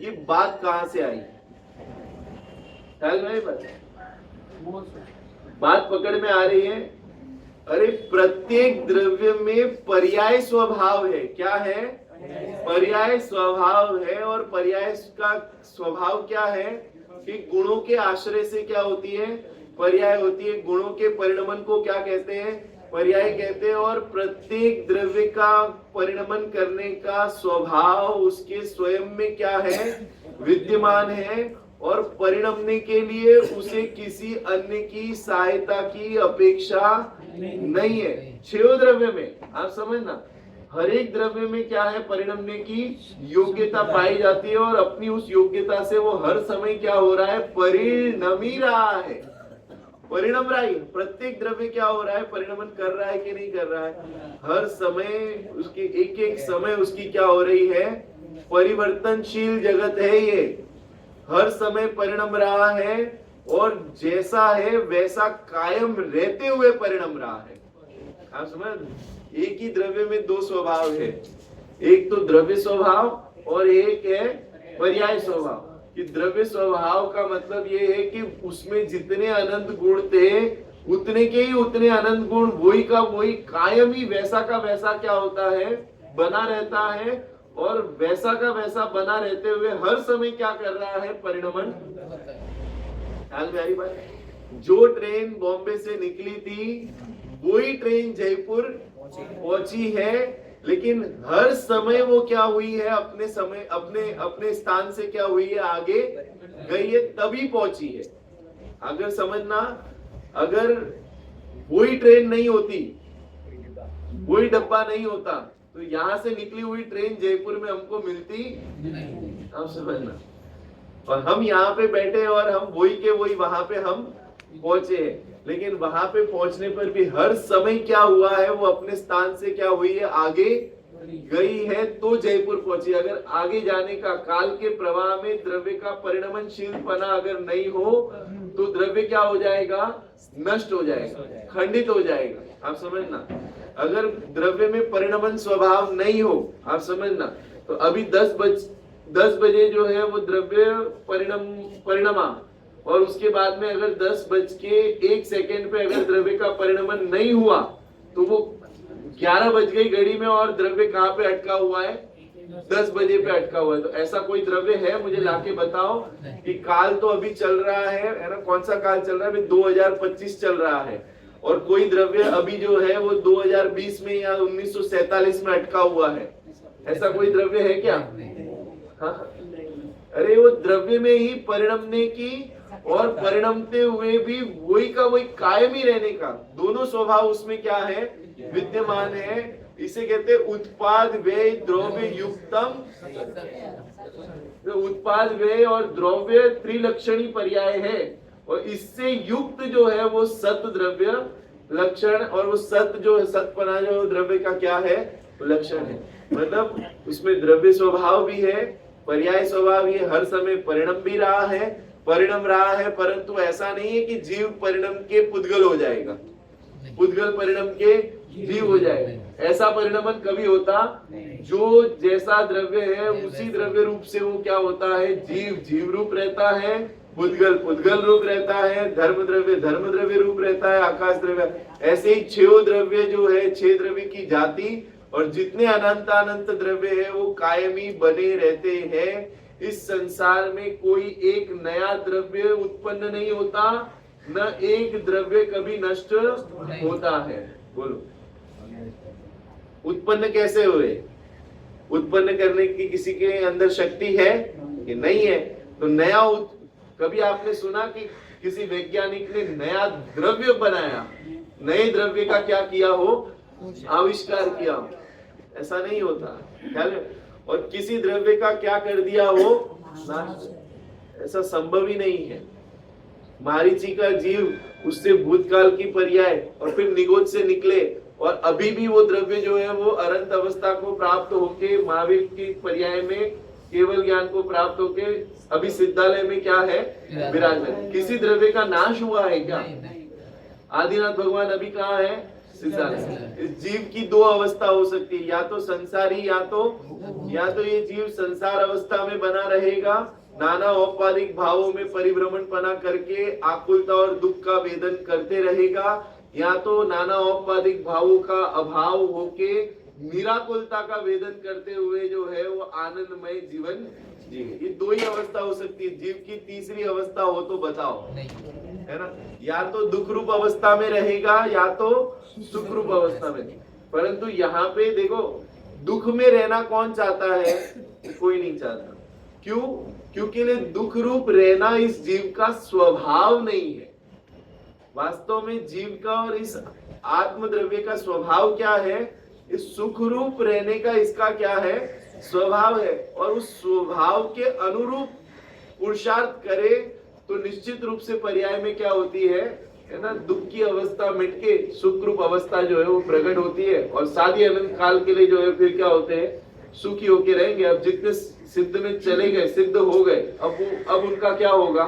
ये बात कहां से आई, बात पकड़ में आ रही है। अरे प्रत्येक द्रव्य में पर्याय स्वभाव है। क्या है, पर्याय स्वभाव है। और पर्याय का स्वभाव क्या है कि गुणों के आश्रय से क्या होती है, पर्याय होती है। गुणों के परिणमन को क्या कहते हैं, पर्याय कहते हैं। और प्रत्येक द्रव्य का परिणमन करने का स्वभाव उसके स्वयं में क्या है, विद्यमान है, और परिणमने के लिए उसे किसी अन्य की सहायता की अपेक्षा नहीं है। 6 द्रव्य में आप समझना, हर एक द्रव्य में क्या है, परिणमने की योग्यता पाई जाती है, और अपनी उस योग्यता से वो हर समय क्या हो रहा है, परिणम ही रहा है, परिणम रहा है। प्रत्येक द्रव्य क्या हो रहा है, परिणमन कर रहा है कि नहीं कर रहा है। हर समय उसकी एक एक समय उसकी क्या हो रही है, परिवर्तनशील जगत है ये, हर समय परिणम रहा है, और जैसा है वैसा कायम रहते हुए परिणम रहा है। आप समझ, एक ही द्रव्य में 2 स्वभाव है, एक तो द्रव्य स्वभाव और एक है पर्याय स्वभाव। कि द्रव्य स्वभाव का मतलब ये है कि उसमें जितने अनंत गुण थे उतने के ही उतने अनंत गुण वही का वही कायम ही वैसा का वैसा क्या होता है, बना रहता है, और वैसा का वैसा बना रहते हुए हर समय क्या कर रहा है, परिणमन। ख्याल में आ रही बात। जो ट्रेन बॉम्बे से निकली थी वही ट्रेन जयपुर पहुंची है, लेकिन हर समय वो क्या हुई है, अपने समय अपने अपने स्थान से क्या हुई है, आगे गई है, तभी पहुंची है। अगर समझना, अगर वही ट्रेन नहीं होती, वही डब्बा नहीं होता, तो यहां से निकली हुई ट्रेन जयपुर में हमको मिलती नहीं। आप समझना, और हम यहाँ पे बैठे और हम वही के वही वहां पे हम पहुंचे हैं। लेकिन वहां पे पहुंचने पर भी हर समय क्या हुआ है, वो अपने स्थान से क्या हुई है, आगे गई है तो जयपुर पहुंची। अगर आगे जाने का, काल के प्रवाह में द्रव्य का परिणमनशीलपना अगर नहीं हो तो द्रव्य क्या हो जाएगा, नष्ट हो जाएगा, खंडित हो जाएगा। आप समझना, अगर द्रव्य में परिणमन स्वभाव नहीं हो, आप समझना, तो अभी 10 बजे जो है वो द्रव्य परिणमा, और उसके बाद में अगर 10:01 पे अगर द्रव्य का परिणमन नहीं हुआ तो वो 11 बज गई घड़ी में, और द्रव्य कहाँ पे अटका हुआ है, 10 बजे पे अटका हुआ है। तो ऐसा कोई द्रव्य है, मुझे लाके बताओ कि काल तो अभी चल रहा है ना, कौन सा काल चल रहा है, अभी 2025 चल रहा है, और कोई द्रव्य अभी जो है वो 2020 में या 1947 में अटका हुआ है। ऐसा कोई द्रव्य है क्या? हाँ, अरे वो द्रव्य में ही परिणमने की और परिणमते हुए भी वही का वही कायमी रहने का दोनों स्वभाव उसमें क्या है, विद्यमान है। इसे कहते हैं उत्पाद व्यय द्रव्य युक्तम। तो उत्पाद व्यय और द्रव्य त्रिलक्षणी पर्याय है, और इससे युक्त जो है वो सत द्रव्य लक्षण, और वो सत जो है, सतपना जो द्रव्य का क्या है, लक्षण है। मतलब उसमें द्रव्य स्वभाव भी है, पर्याय स्वभाव भी है, हर समय परिणम भी रहा है, परिणम रहा है, परंतु ऐसा नहीं है कि जीव परिणम के पुद्गल हो जाएगा, पुद्गल परिणम के जीव हो जाएगा। ऐसा परिणमन कभी होता, जो जैसा द्रव्य है उसी द्रव्य रूप से वो क्या होता है, जीव जीव रूप रहता है, पुद्गल पुद्गल रूप रहता है, धर्म द्रव्य रूप रहता है, आकाश द्रव्य। ऐसे ही 6 द्रव्य जो है, 6 द्रव्य की जाति, और जितने अनंत द्रव्य है वो कायमी बने रहते हैं। इस संसार में कोई एक नया द्रव्य उत्पन्न नहीं होता, न एक द्रव्य कभी नष्ट होता है। बोलो, उत्पन्न कैसे हुए? उत्पन्न करने की किसी के अंदर शक्ति है कि नहीं है? तो नया कभी आपने सुना कि किसी वैज्ञानिक ने नया द्रव्य बनाया, नए द्रव्य का क्या किया हो, आविष्कार किया हो? ऐसा नहीं होता, ख्याल है? और किसी द्रव्य का क्या कर दिया हो, नाश, ऐसा संभव ही नहीं है। मारीची का जीव, उससे भूतकाल की पर्याय और फिर निगोद से निकले, और अभी भी वो द्रव्य जो है वो अनंत अवस्था को प्राप्त होके, महावीर की पर्याय में केवल ज्ञान को प्राप्त होके अभी सिद्धालय में क्या है, विराजमान। किसी द्रव्य का नाश हुआ है क्या? आदिनाथ भगवान अभी कहाँ है, सिद्धालय। इस जीव की 2 अवस्था हो सकती है, या तो संसारी, या तो ये जीव संसार अवस्था में बना रहेगा, नाना औपाधिक भावों में परिभ्रमण पना करके आकुलता और दुख का वेदन करते रहेगा, या तो नाना औपाधिक भावों का अभाव होके निराकुलता का वेदन करते हुए जो है वो आनंदमय जीवन जिएगा। ये 2 ही अवस्था हो सकती है। जीव की तीसरी अवस्था हो तो बताओ, है ना? या तो दुख रूप अवस्था में रहेगा, या तो सुख रूप अवस्था में। परंतु यहाँ पे देखो, दुख में रहना कौन चाहता है? कोई नहीं चाहता। क्यों? क्योंकि दुख रूप रहना इस जीव का स्वभाव नहीं है। वास्तव में जीव का और इस आत्मद्रव्य का स्वभाव क्या है? इस सुख रूप रहने का इसका क्या है? स्वभाव है। और उस स्वभाव के अनुरूप पुरुषार्थ करे तो निश्चित रूप से पर्याय में क्या होती है ना, दुख की अवस्था मिट के सुख रूप अवस्था जो है वो प्रकट होती है, और सादी अनंत काल के लिए जो है फिर क्या होते हैं, सुखी होके रहेंगे। अब जितने सिद्ध में चले गए, सिद्ध हो गए, अब उनका क्या होगा?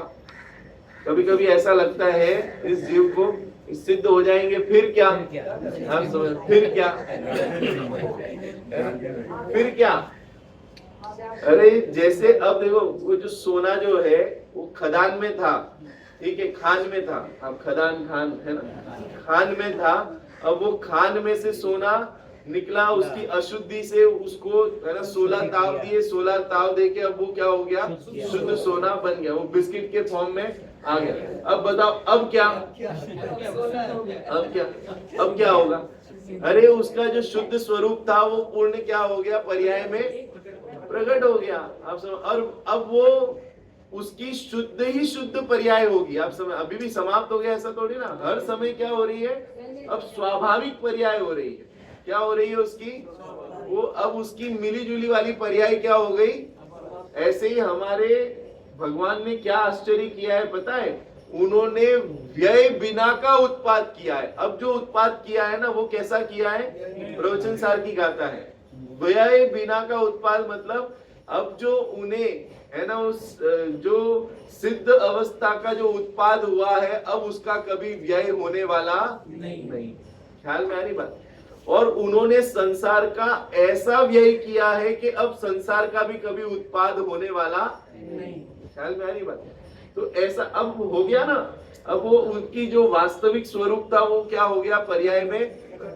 कभी कभी ऐसा लगता है इस जीव को, सिद्ध हो जाएंगे फिर क्या, फिर क्या? अरे जैसे अब देखो, वो जो सोना जो है वो खदान में था, ठीक है, खान में था। अब खान है ना, खान में था। अब वो खान में से सोना निकला, उसकी अशुद्धि से उसको है ना 16 ताव दिए, 16 ताव देके अब वो क्या हो गया, शुद्ध सोना बन गया। वो बिस्किट के फॉर्म में आ गया। अब बताओ अब क्या, अब क्या होगा? अरे उसका जो शुद्ध स्वरूप था वो पूर्ण क्या हो गया, पर्याय में प्रकट हो गया। आप समझ, और अब वो उसकी शुद्ध ही शुद्ध पर्याय होगी। आप समझ, अभी भी समाप्त हो गया ऐसा थोड़ी ना, हर समय क्या हो रही है, अब स्वाभाविक पर्याय हो रही है। क्या हो रही है उसकी, वो अब उसकी मिली जुली वाली पर्याय क्या हो गई। ऐसे ही हमारे भगवान ने क्या आश्चर्य किया है पता है, उन्होंने व्यय बिना का उत्पाद किया है। अब जो उत्पाद किया है ना वो कैसा किया है, प्रवचन सार की गाथा है। व्यय बिना का उत्पाद मतलब अब जो उन्हें है ना उस जो सिद्ध अवस्था का जो उत्पाद हुआ है अब उसका कभी व्यय होने वाला नहीं। ख्याल में आ रही बात। और उन्होंने संसार का ऐसा व्यय किया है कि अब संसार का भी कभी उत्पाद होने वाला नहीं। ख्याल में आ रही बात। तो ऐसा अब हो गया ना, अब वो उनकी जो वास्तविक स्वरूप था वो क्या हो गया पर्याय में।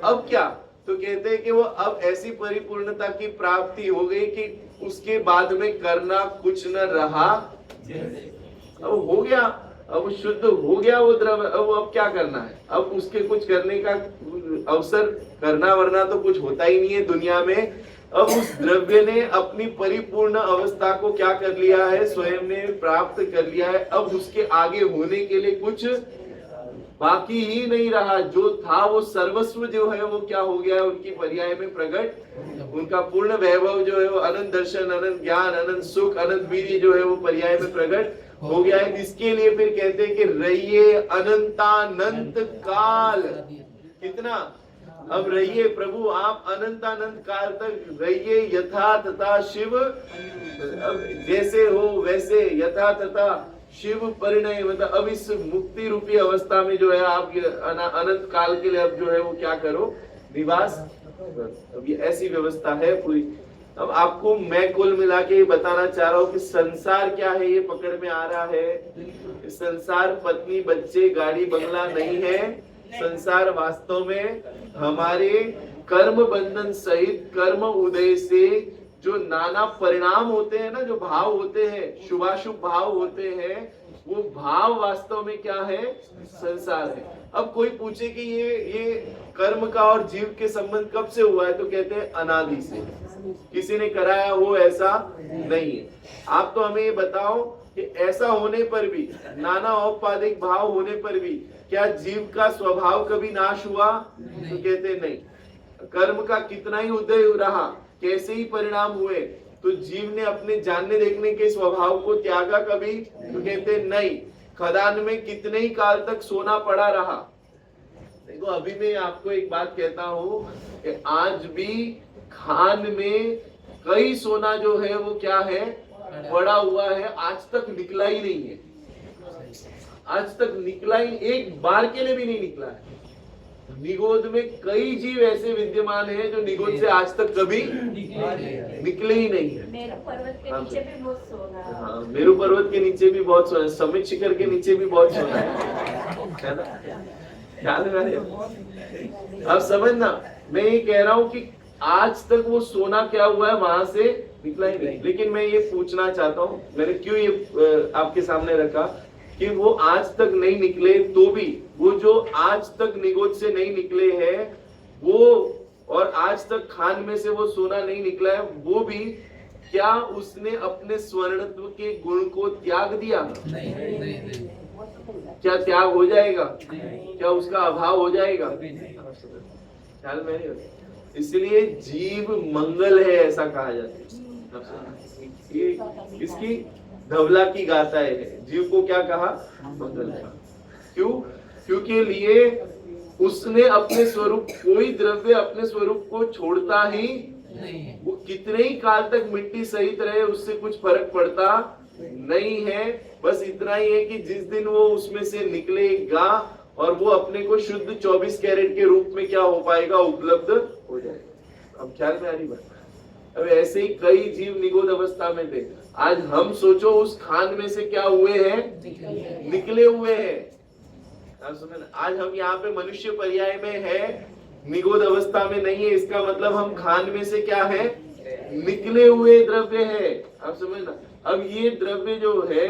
अब क्या, तो कहते हैं कि वो अब ऐसी परिपूर्णता की प्राप्ति हो गई कि उसके बाद में करना कुछ न रहा। अब हो गया, अब शुद्ध हो गया वो द्रव्य। अब क्या करना है, अब उसके कुछ करने का अवसर, करना वरना तो कुछ होता ही नहीं है दुनिया में। अब उस द्रव्य ने अपनी परिपूर्ण अवस्था को क्या कर लिया है, स्वयं ने प्राप्त कर लिया है। अब उसके आगे होने के लिए कुछ बाकी ही नहीं रहा। जो था वो सर्वस्व जो है वो क्या हो गया है, उनकी पर्याय में प्रकट। उनका पूर्ण वैभव जो है वो अनंत दर्शन, अनंत ज्ञान, अनंत सुख, अनंत वीर्य जो है वो पर्याय में प्रकट हो गया है। इसके लिए फिर कहते हैं कि रहिए अनंतानंत काल। कितना, अब रहिए प्रभु आप अनंतानंत काल तक रहिए, यथा तथा शिव, अब जैसे हो वैसे यथा तथा शिव परिणय, मतलब अब इस मुक्ति रूपी अवस्था में जो है आप अनंत काल के लिए अब जो है वो क्या करो, निवास। अब ये ऐसी व्यवस्था है पूरी। अब आपको मैं कुल मिला के बताना चाह रहा हूँ कि संसार क्या है ये पकड़ में आ रहा है। संसार पत्नी बच्चे गाड़ी बंगला नहीं है। संसार वास्तव में हमारे कर्म बंधन सहित कर्म उदय से जो नाना परिणाम होते हैं ना, जो भाव होते हैं, शुभाशुभ भाव होते हैं, वो भाव वास्तव में क्या है, संसार है। अब कोई पूछे कि ये कर्म का और जीव के संबंध कब से हुआ है, तो कहते हैं अनादि से, किसी ने कराया हो ऐसा नहीं है। आप तो हमें ये बताओ कि ऐसा होने पर भी, नाना औपाधिक भाव होने पर भी क्या जीव का स्वभाव कभी नाश हुआ, तो कहते नहीं। कर्म का कितना ही उदय रहा, कैसे ही परिणाम हुए, तो जीव ने अपने जानने देखने के स्वभाव को त्यागा कभी, तो कहते नहीं। खदान में कितने ही काल तक सोना पड़ा रहा। देखो अभी मैं आपको एक बात कहता हूँ कि आज भी खान में कई सोना जो है वो क्या है, पड़ा हुआ है, आज तक निकला ही नहीं है। आज तक निकला ही, एक बार के लिए भी नहीं निकला है। निगोद में कई जीव ऐसे विद्यमान हैं जो निगोद से आज तक कभी निकले ही नहीं है। मेरू पर्वत के नीचे भी बहुत सोना है। हाँ, मेरू पर्वत के नीचे भी बहुत सोना है, समित शिखर के नीचे भी बहुत सोना है ना। ख्याल में अब समझना, मैं ये कह रहा हूँ कि आज तक वो सोना क्या हुआ है, वहां से निकला ही नहीं। लेकिन मैं ये पूछना चाहता हूँ, मैंने क्यों ये आपके सामने रखा कि वो आज तक नहीं निकले, तो भी वो जो आज तक निगोद से नहीं निकले हैं वो, और आज तक खान में से वो सोना नहीं निकला है, वो भी क्या उसने अपने स्वर्णत्व के गुण को त्याग दिया? नहीं। क्या त्याग हो जाएगा? क्या उसका अभाव हो जाएगा? ख्याल में नहीं होता। इसलिए जीव मंगल है ऐसा कहा जाता है। इसकी धवला की गाथा है, जीव को क्या कहा, मंगल कहा। क्यों? क्योंकि लिए उसने अपने स्वरूप, कोई द्रव्य अपने स्वरूप को छोड़ता ही नहीं। वो कितने ही काल तक मिट्टी सहित रहे उससे कुछ फर्क पड़ता नहीं है। बस इतना ही है कि जिस दिन वो उसमें से निकलेगा और वो अपने को शुद्ध 24 कैरेट के रूप में क्या हो पाएगा, उपलब्ध हो जाएगा। अब ख्याल में आ रही बात। अब ऐसे ही कई जीव निगोद अवस्था में थे, आज हम सोचो उस खान में से क्या हुए हैं, निकले हुए हैं। आज हम यहाँ पे मनुष्य पर्याय में है, निगोद अवस्था में नहीं है। इसका मतलब हम खान में से क्या है, निकले हुए द्रव्य है। आप समझना। अब ये द्रव्य जो है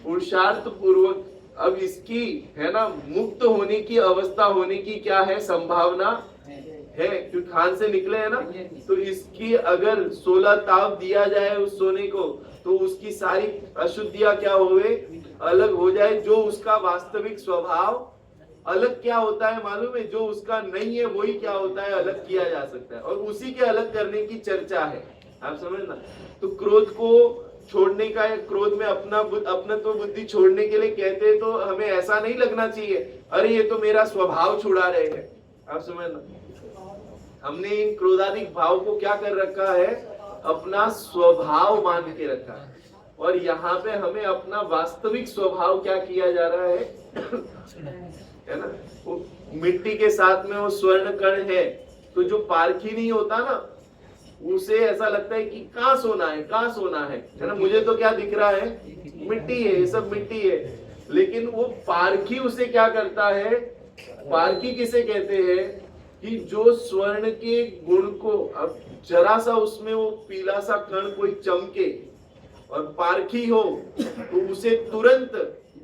पुरुषार्थ पूर्वक अब इसकी है ना मुक्त होने की अवस्था होने की क्या है संभावना है, क्योंकि खान से निकले है ना, तो इसकी अगर 16 ताप दिया जाए उस सोने को तो उसकी सारी अशुद्धियां क्या होवे, अलग हो जाए। जो उसका वास्तविक स्वभाव अलग क्या होता है मालूम है, जो उसका नहीं है वही क्या होता है अलग किया जा सकता है, और उसी के अलग करने की चर्चा है। आप समझना, तो क्रोध को छोड़ने का, क्रोध में अपना तो बुद्धि छोड़ने के लिए कहते हैं, तो हमें ऐसा नहीं लगना चाहिए अरे ये तो मेरा स्वभाव छुड़ा रहे हैं। आप समझना, हमने इन क्रोधाधिक भाव को क्या कर रखा है, अपना स्वभाव मान के रखा है, और यहाँ पे हमें अपना वास्तविक स्वभाव क्या किया जा रहा है ना। वो मिट्टी के साथ में वो स्वर्ण कण है, तो जो पारखी नहीं होता ना, उसे ऐसा लगता है कि कहाँ सोना है, कहाँ सोना है ना। मुझे तो क्या दिख रहा है, मिट्टी है, ये सब मिट्टी है, लेकिन वो पारखी उसे क्या करता है, पारखी किसे कहते हैं कि जो स्वर्ण के गुण को, अब जरा सा उसमें वो पीला सा कण कोई चमके और पारखी हो तो उसे तुरंत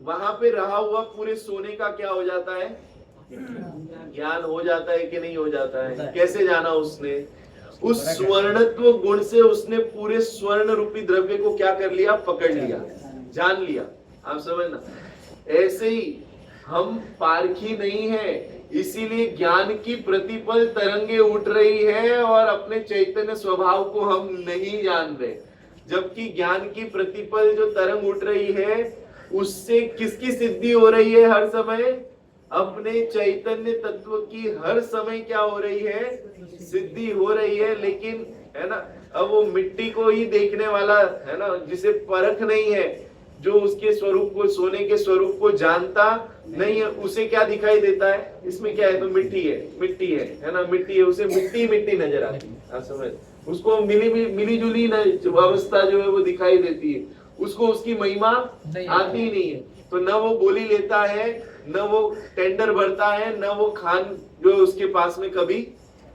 वहां पे रहा हुआ पूरे सोने का क्या हो जाता है, ज्ञान हो जाता है कि नहीं हो जाता है। कैसे जाना उसने, उस स्वर्णत्व गुण से उसने पूरे स्वर्ण रूपी द्रव्य को क्या कर लिया, पकड़ लिया, जान लिया। आप समझना, ऐसे ही हम पारखी नहीं है, इसीलिए ज्ञान की प्रतिपल तरंगे उठ रही है और अपने चैतन्य स्वभाव को हम नहीं जान रहे। जबकि ज्ञान की प्रतिपल जो तरंग उठ रही है उससे किसकी सिद्धि हो रही है, हर समय अपने चैतन्य तत्व की हर समय क्या हो रही है, सिद्धि हो रही है। लेकिन है ना, अब वो मिट्टी को ही देखने वाला है ना, जिसे परख नहीं है, जो उसके स्वरूप को, सोने के स्वरूप को जानता नहीं है, उसे क्या दिखाई देता है, इसमें क्या है, तो मिट्टी है, मिट्टी है ना, मिट्टी है, उसे मिट्टी मिट्टी नजर आती है। आप समझ, उसको मिली जुली अवस्था जो है वो दिखाई देती है, उसको उसकी महिमा आती ही नहीं है। तो न वो बोली लेता है, न वो टेंडर भरता है, न वो खान जो उसके पास में कभी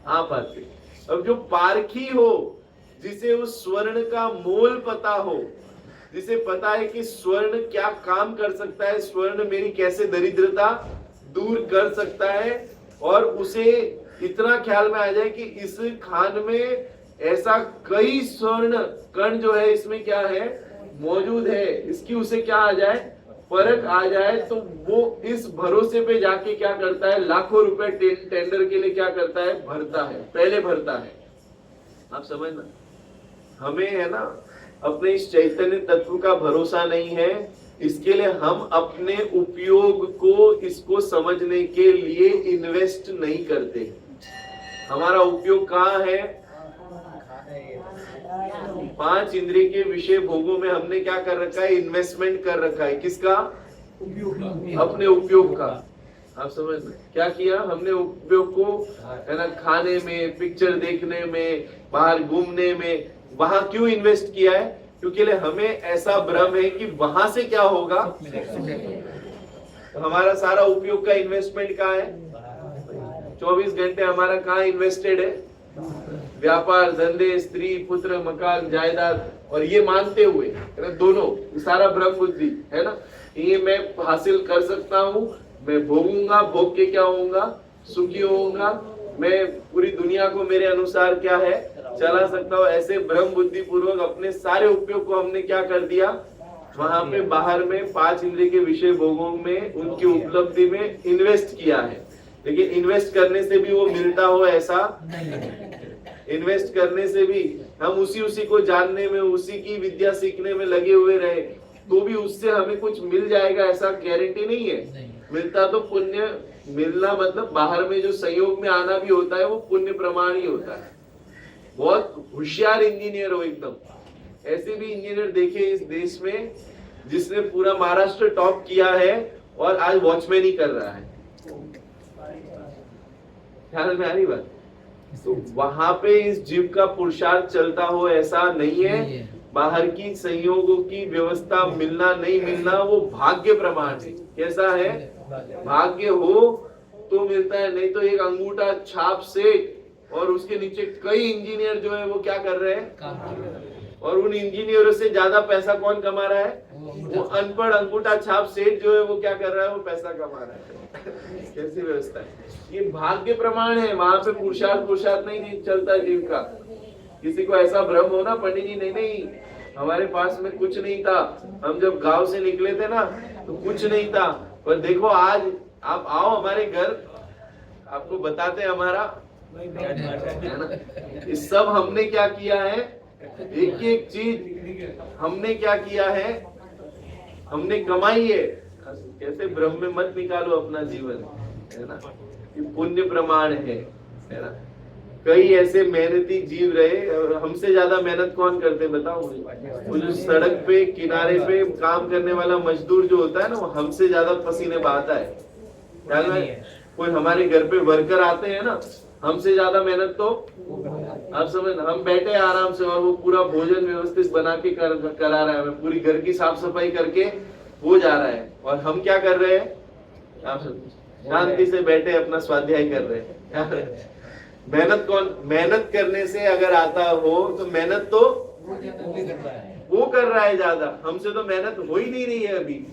आ पाते। अब जो पारखी हो, जिसे उस स्वर्ण का मोल पता हो, जिसे पता है कि स्वर्ण क्या काम कर सकता है, स्वर्ण मेरी कैसे दरिद्रता दूर कर सकता है, और उसे इतना ख्याल में आ जाए कि इस खान में ऐसा कई स्वर्ण कण जो है इसमें क्या है, मौजूद है, इसकी उसे क्या आ जाए, परख आ जाए, तो वो इस भरोसे पे जाके क्या करता है, लाखों रुपए टेंडर के लिए क्या करता है, भरता है, पहले भरता है। आप समझना, हमें है ना अपने इस चैतन्य तत्व का भरोसा नहीं है, इसके लिए हम अपने उपयोग को, इसको समझने के लिए इन्वेस्ट नहीं करते। हमारा उपयोग कहाँ है, 5 इंद्रिय के विषय भोगों में हमने क्या कर रखा है, इन्वेस्टमेंट कर रखा है। किसका, अपने उपयोग का। आप समझ क्या किया हमने, उपयोग को है ना, खाने में, पिक्चर देखने में, बाहर घूमने में, वहां क्यों इन्वेस्ट किया है, क्योंकि हमें ऐसा भ्रम है कि वहां से क्या होगा, तो हमारा सारा उपयोग का इन्वेस्टमेंट कहाँ है, 24 घंटे हमारा कहाँ इन्वेस्टेड है, व्यापार, धंधे, स्त्री, पुत्र, मकान, जायदाद, और ये मानते हुए है ना, दोनों सारा ब्रह्म बुद्धि है ना, ये मैं हासिल कर सकता हूँ, मैं भोगूंगा, भोग के क्या होऊंगा, सुखी होऊंगा, मैं पूरी दुनिया को मेरे अनुसार क्या है चला सकता हूँ। ऐसे ब्रह्म बुद्धि पूर्वक अपने सारे उपयोग को हमने क्या कर दिया, वहां पे बाहर में 5 इंद्रिय के विषय भोगों में, उनकी उपलब्धि में इन्वेस्ट किया है। लेकिन इन्वेस्ट करने से भी वो मिलता हो ऐसा, इन्वेस्ट करने से भी हम उसी को जानने में, उसी की विद्या सीखने में लगे हुए रहे, तो भी उससे हमें कुछ मिल जाएगा ऐसा गारंटी नहीं है। मिलता तो पुण्य, मिलना मतलब बाहर में जो संयोग में आना भी होता है वो पुण्य प्रमाण ही होता है। बहुत होशियार इंजीनियर हो एकदम, ऐसे भी इंजीनियर देखे इस देश में जिसने पूरा महाराष्ट्र टॉप किया है और आज वॉचमैन ही कर रहा है। ख्याल में आ रही बात, तो वहां पे इस जीव का पुरुषार्थ चलता हो ऐसा नहीं है। बाहर की संयोगों की व्यवस्था मिलना नहीं मिलना वो भाग्य प्रमाण है। कैसा है, भाग्य हो तो मिलता है, नहीं तो एक अंगूठा छाप से और उसके नीचे कई इंजीनियर जो है वो क्या कर रहे हैं, और उन इंजीनियरों से ज्यादा पैसा कौन कमा रहा है, वो अनपढ़ अंगूठा छाप सेठ जो है वो क्या कर रहा है, वो पैसा कमा रहा है। कैसी व्यवस्था है ये, भाग्य प्रमाण है, वहां पे पुरुषार्थ नहीं चलता जीव का। किसी को ऐसा भ्रम हो ना पंडित जी, नहीं हमारे पास में कुछ नहीं था, हम जब गांव से निकले थे ना तो कुछ नहीं था, पर देखो आज आप आओ हमारे घर, आपको बताते हैं हमारा है ना, इस सब हमने क्या किया है, एक एक चीज हमने क्या किया है, हमने कमाई है। कैसे भ्रम में मत निकालो अपना जीवन, है ना, ये पुण्य प्रमाण है ना। कई ऐसे मेहनती जीव रहे, हमसे ज्यादा मेहनत कौन करते बताओ मुझे। वो जो सड़क पे किनारे पे काम करने वाला मजदूर जो होता है ना, वो हमसे ज्यादा पसीने बहाता है। ख्याल में कोई हमारे घर पे वर्कर आते हैं ना, हमसे ज्यादा मेहनत तो आप समझ, हम बैठे आराम से और वो पूरा भोजन व्यवस्थित बना के करा रहा है, हमें पूरी घर की साफ सफाई करके वो जा रहा है, और हम क्या कर रहे हैं, आप शांति से बैठे अपना स्वाध्याय कर रहे हैं। मेहनत करने से अगर आता हो तो मेहनत तो वो कर रहा है ज्यादा, हमसे तो मेहनत हो ही नहीं रही है अभी।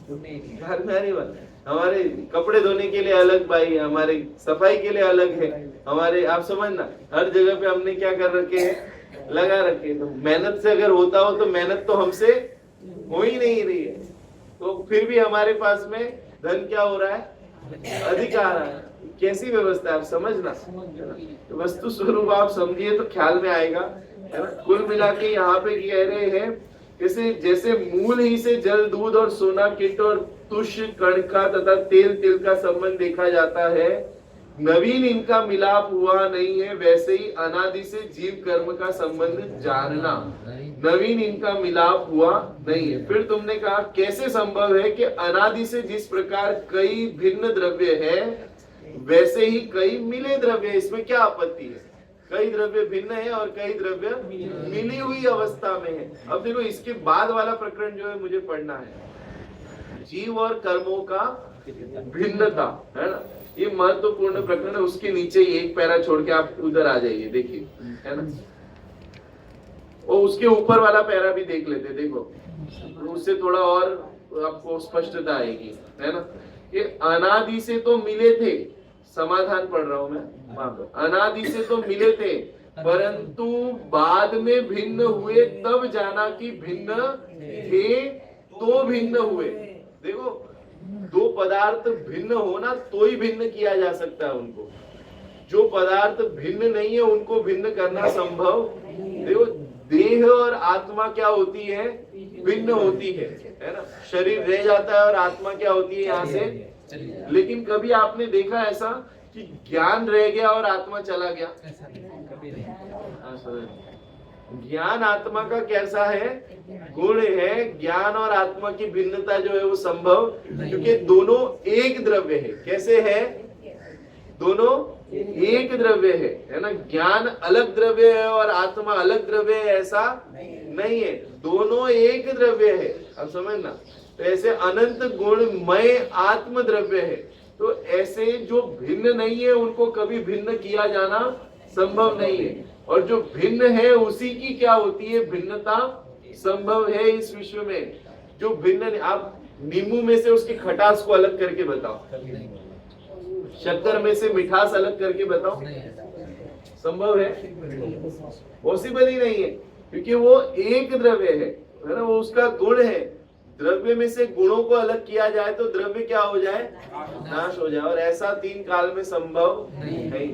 हमारे कपड़े धोने के लिए अलग भाई, हमारे सफाई के लिए अलग है, हमारे आप समझना हर जगह पे हमने क्या कर रखे हैं, लगा रखे। तो मेहनत से अगर होता हो तो मेहनत तो हमसे हो ही नहीं रही है, तो फिर भी हमारे पास में धन क्या हो रहा है, अधिक आ रहा है। कैसी व्यवस्था है आप समझना, तो वस्तु स्वरूप आप समझिए तो ख्याल में आएगा, है ना। कुल मिला के यहाँ पे कह रहे हैं कैसे, जैसे मूल ही से जल दूध और सोना किट और तुष कण का तथा तेल तिल का संबंध देखा जाता है, नवीन इनका मिलाप हुआ नहीं है, वैसे ही अनादि से जीव कर्म का संबंध जानना, नवीन इनका मिलाप हुआ नहीं है। फिर तुमने कहा कैसे संभव है कि अनादि से जिस प्रकार कई भिन्न द्रव्य है वैसे ही कई मिले द्रव्य, इसमें क्या आपत्ति है। कई द्रव्य भिन्न है और कई द्रव्य मिली हुई अवस्था में है। अब देखो इसके बाद वाला प्रकरण जो है मुझे पढ़ना है, जीव और कर्मों का भिन्नता, है ना, ये महत्वपूर्ण प्रकरण है। उसके नीचे ही एक पैरा छोड़ के आप उधर आ जाइए, देखिए, है ना, और उसके ऊपर वाला पैरा भी देख लेते, देखो उससे थोड़ा और आपको स्पष्टता आएगी, है ना। ये अनादि से तो मिले थे, समाधान पढ़ रहा हूं मैं, अनादि से तो मिले थे परंतु बाद में भिन्न हुए, तब जाना कि भिन्न थे तो भिन्न हुए। देखो दो पदार्थ भिन्न होना तो ही भिन्न किया जा सकता है उनको, जो पदार्थ भिन्न नहीं है उनको भिन्न करना संभव। देखो देह और आत्मा क्या होती है, भिन्न होती है ना। शरीर रह जाता है और आत्मा क्या होती है यहाँ से, लेकिन कभी आपने देखा ऐसा कि ज्ञान रह गया और आत्मा चला गया? ज्ञान आत्मा का कैसा है, गुण है। ज्ञान और आत्मा की भिन्नता जो है वो संभव, क्योंकि दोनों एक द्रव्य है। कैसे है, दोनों एक द्रव्य है ना। ज्ञान अलग द्रव्य है और आत्मा अलग द्रव्य है, ऐसा नहीं है, दोनों एक द्रव्य है। अब समझना, तो ऐसे अनंत गुणमय आत्म द्रव्य है, तो ऐसे जो भिन्न नहीं है उनको कभी भिन्न किया जाना संभव नहीं है, और जो भिन्न है उसी की क्या होती है, भिन्नता संभव है इस विश्व में। जो भिन्न, आप नींबू में से उसकी खटास को अलग करके बताओ, शक्कर में से मिठास अलग करके बताओ, संभव है? पॉसिबल ही नहीं है, क्योंकि वो एक द्रव्य है ना, वो उसका गुण है। द्रव्य में से गुणों को अलग किया जाए तो द्रव्य क्या हो जाए, नाश हो जाए, और ऐसा तीन काल में संभव नहीं।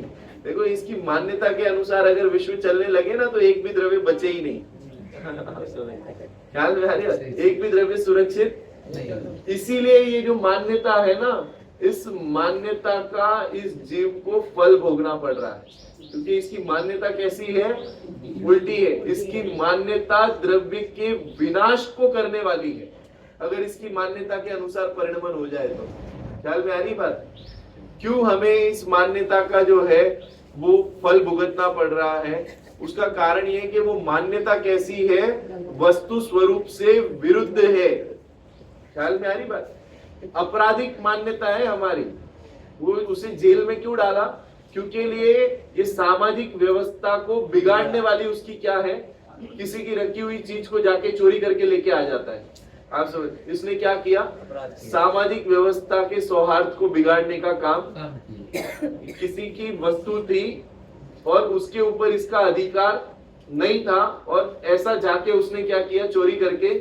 देखो इसकी मान्यता के अनुसार अगर विश्व चलने लगे ना तो एक भी द्रव्य बचे ही नहीं। ख्याल में आ रहा है, एक भी द्रव्य सुरक्षित। इसीलिए ये जो मान्यता है ना, इस मान्यता का इस जीव को फल भोगना पड़ रहा है, क्योंकि इसकी मान्यता कैसी है, उल्टी है। इसकी मान्यता द्रव्य के विनाश को करने वाली है, अगर इसकी मान्यता के अनुसार परिणमन हो जाए तो। ख्याल में आ रही बात? क्यों हमें इस मान्यता का जो है वो फल भुगतना पड़ रहा है? उसका कारण ये है कि वो मान्यता कैसी है, वस्तु स्वरूप से विरुद्ध है। ख्याल में आ रही बात? आपराधिक मान्यता है हमारी, वो उसे जेल में क्यों डाला? क्योंकि लिए ये सामाजिक व्यवस्था को बिगाड़ने वाली उसकी क्या है, किसी की रखी हुई चीज को जाके चोरी करके लेके आ जाता है। आप समझ, इसने क्या किया? सामाजिक व्यवस्था के सौहार्द को बिगाड़ने का काम। किसी की वस्तु थी और उसके ऊपर इसका अधिकार नहीं था, और ऐसा जाके उसने क्या किया, चोरी करके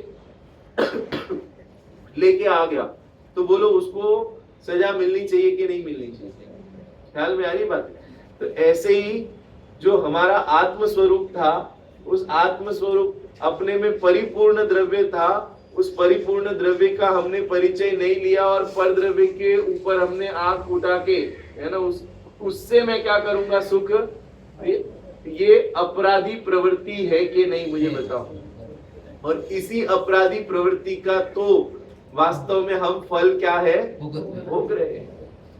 लेके आ गया, तो बोलो उसको सजा मिलनी चाहिए कि नहीं मिलनी चाहिए? ख्याल में आ रही बात? तो ऐसे ही जो हमारा आत्म स्वरूप था, उस आत्म स्वरूप अपने में परिपूर्ण द्रव्य था, उस परिपूर्ण द्रव्य का हमने परिचय नहीं लिया और पर द्रव्य के ऊपर हमने आंख उठा के, है ना, उससे मैं क्या करूंगा, सुख, ये अपराधी प्रवृत्ति है कि नहीं, मुझे बताओ। और इसी अपराधी प्रवृत्ति का तो वास्तव में हम फल क्या है, भोग रहे हैं।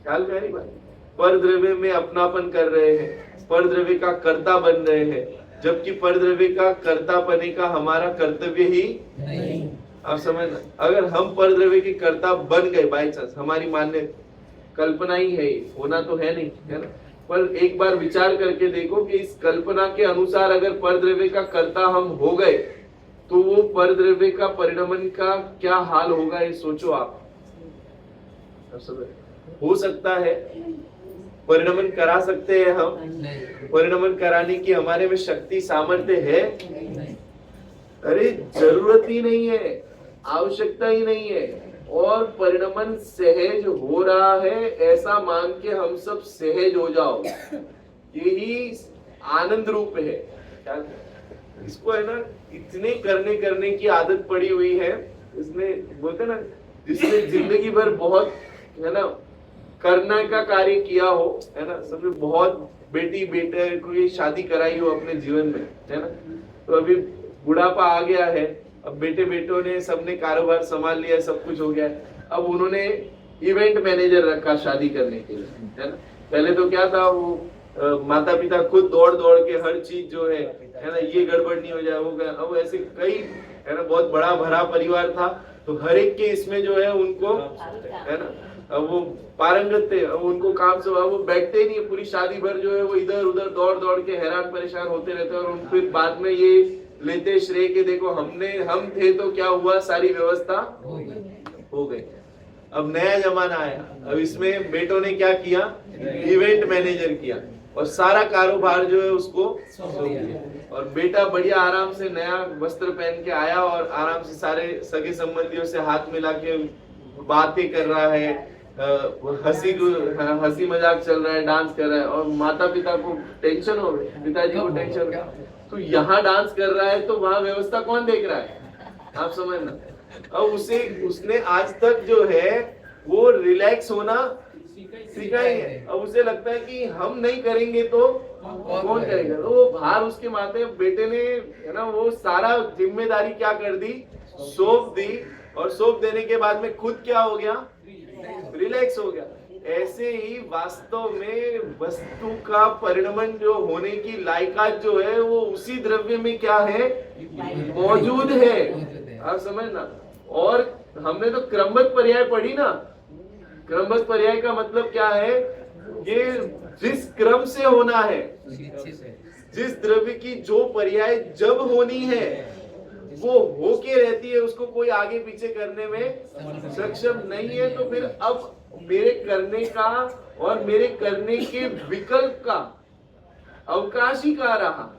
ख्याल में आ रही बात? पर द्रव्य में अपनापन कर रहे हैं, पर द्रव्य का कर्ता बन रहे हैं, जबकि पर द्रव्य का कर्ता बने का हमारा कर्तव्य ही नहीं। आप समझना, अगर हम पर द्रव्य के कर्ता बन गए बाई चांस, हमारी मान्य कल्पना ही है, होना तो है नहीं, है ना, पर एक बार विचार करके देखो कि इस कल्पना के अनुसार अगर पर द्रव्य का कर्ता हम हो गए, तो वो पर द्रव्य का परिणमन का क्या हाल होगा, ये सोचो आप। हो सकता है परिणमन करा सकते हैं हम? परिणमन कराने की हमारे में शक्ति सामर्थ्य है? अरे जरूरत ही नहीं है, आवश्यकता ही नहीं है, और परिणमन सहज हो रहा है ऐसा मान के हम सब सहज हो जाओ, यही आनंद रूप है। इसको है ना, इतने करने की आदत पड़ी हुई है, इसने बोलते ना, जिसने जिंदगी भर बहुत, है ना, करने का कार्य किया हो, है ना, सबने बहुत बेटी बेटे को ये शादी कराई हो अपने जीवन में, है ना, तो अभी बुढ़ापा आ गया है, अब बेटे बेटों ने सबने कारोबार संभाल लिया, सब कुछ हो गया है, अब उन्होंने इवेंट मैनेजर रखा शादी करने के लिए, है ना। पहले तो क्या था, वो माता पिता खुद दौड़ दौड़ के हर चीज जो है ना, ये गड़बड़ नहीं हो जाए, वो गया, अब ऐसे कई, है ना, बहुत बड़ा भरा परिवार था, तो हर एक के इसमें जो है उनको, है ना, अब वो पारंगत थे, अब उनको काम से वो बैठते ही नहीं, पूरी शादी भर जो है वो इधर उधर दौड़ दौड़ के हैरान परेशान होते रहते, और उन फिर बाद में ये लेते श्रेय के, देखो हम थे तो क्या हुआ, सारी व्यवस्था हो गई। अब नया जमाना आया, अब इसमें बेटों ने क्या किया, इवेंट मैनेजर किया, और सारा कारोबार जो है उसको सौंप दिया, और बेटा बढ़िया आराम से नया वस्त्र पहन के आया और आराम से सारे सगे संबंधियों से हाथ मिला के बातें कर रहा है, हंसी मजाक चल रहा है, डांस कर रहा है, और माता पिता को टेंशन हो गई, पिताजी को टेंशन हो गया, तो यहाँ डांस कर रहा है तो वहाँ व्यवस्था कौन देख रहा है, आप समझना। अब उसने आज तक जो है वो रिलैक्स होना सीखा ही है, अब उसे लगता है कि हम नहीं करेंगे तो कौन करेगा, तो वो भार उसके माथे, बेटे ने, है ना, वो सारा जिम्मेदारी क्या कर दी, सौंप दी, और सौंप देने के बाद में खुद क्या हो गया, रिलैक्स हो गया। ऐसे ही वास्तव में वस्तु का परिणमन जो होने की लायकात जो है वो उसी द्रव्य में क्या है, मौजूद है, आप समझना। और हमने तो क्रमबद्ध पर्याय पढ़ी ना, क्रमबद्ध पर्याय का मतलब क्या है, ये जिस क्रम से होना है, जिस द्रव्य की जो पर्याय जब होनी है वो होके रहती है, उसको कोई आगे पीछे करने में सक्षम नहीं है, तो फिर अब मेरे करने का और मेरे करने के विकल्प का अवकाश ही कहाँ रहा,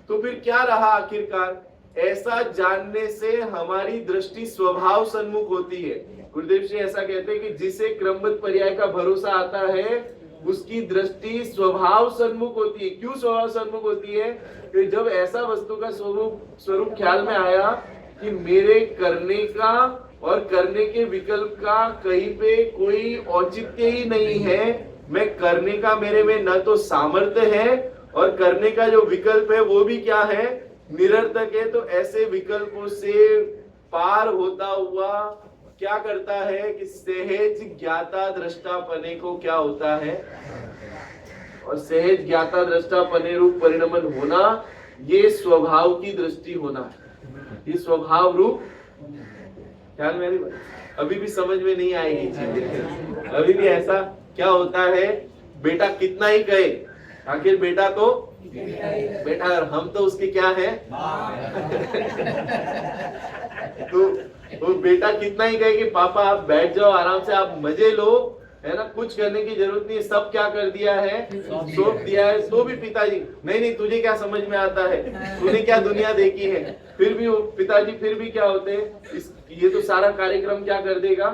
तो फिर क्या रहा आखिरकार, ऐसा जानने से हमारी दृष्टि स्वभाव सन्मुख होती है। गुरुदेव जी ऐसा कहते हैं कि जिसे क्रमबद्ध पर्याय का भरोसा आता है उसकी दृष्टि स्वभाव सन्मुख होती है। क्यों स्वभाव सन्मुख होती है, कि जब ऐसा वस्तु का स्वरूप ख्याल में आया कि मेरे करने का और करने के विकल्प का कहीं पे कोई औचित्य ही नहीं है, मैं करने का मेरे में न तो सामर्थ्य है और करने का जो विकल्प है वो भी क्या है, निरर्थक है, तो ऐसे विकल्पों से पार होता हुआ क्या करता है कि सहज ज्ञाता दृष्टापने को क्या होता है, और सहज ज्ञाता दृष्टापने रूप परिणमन होना, ये स्वभाव की दृष्टि होना, ये स्वभाव रूप। ख्याल में नहीं, अभी भी समझ में नहीं आएगी चीजें, अभी भी ऐसा क्या होता है, बेटा कितना ही कहे, आखिर बेटा तो बेटा, और हम तो उसके क्या है तो वो बेटा कितना ही कहे कि पापा आप बैठ जाओ आराम से, आप मजे लो, है ना, कुछ करने की जरूरत नहीं है, सब क्या कर दिया है, सौंप दिया है, तो भी पिताजी नहीं नहीं तुझे क्या समझ में आता है, तूने क्या दुनिया देखी है, फिर भी वो पिताजी फिर भी क्या होते हैं, ये तो सारा कार्यक्रम क्या कर देगा,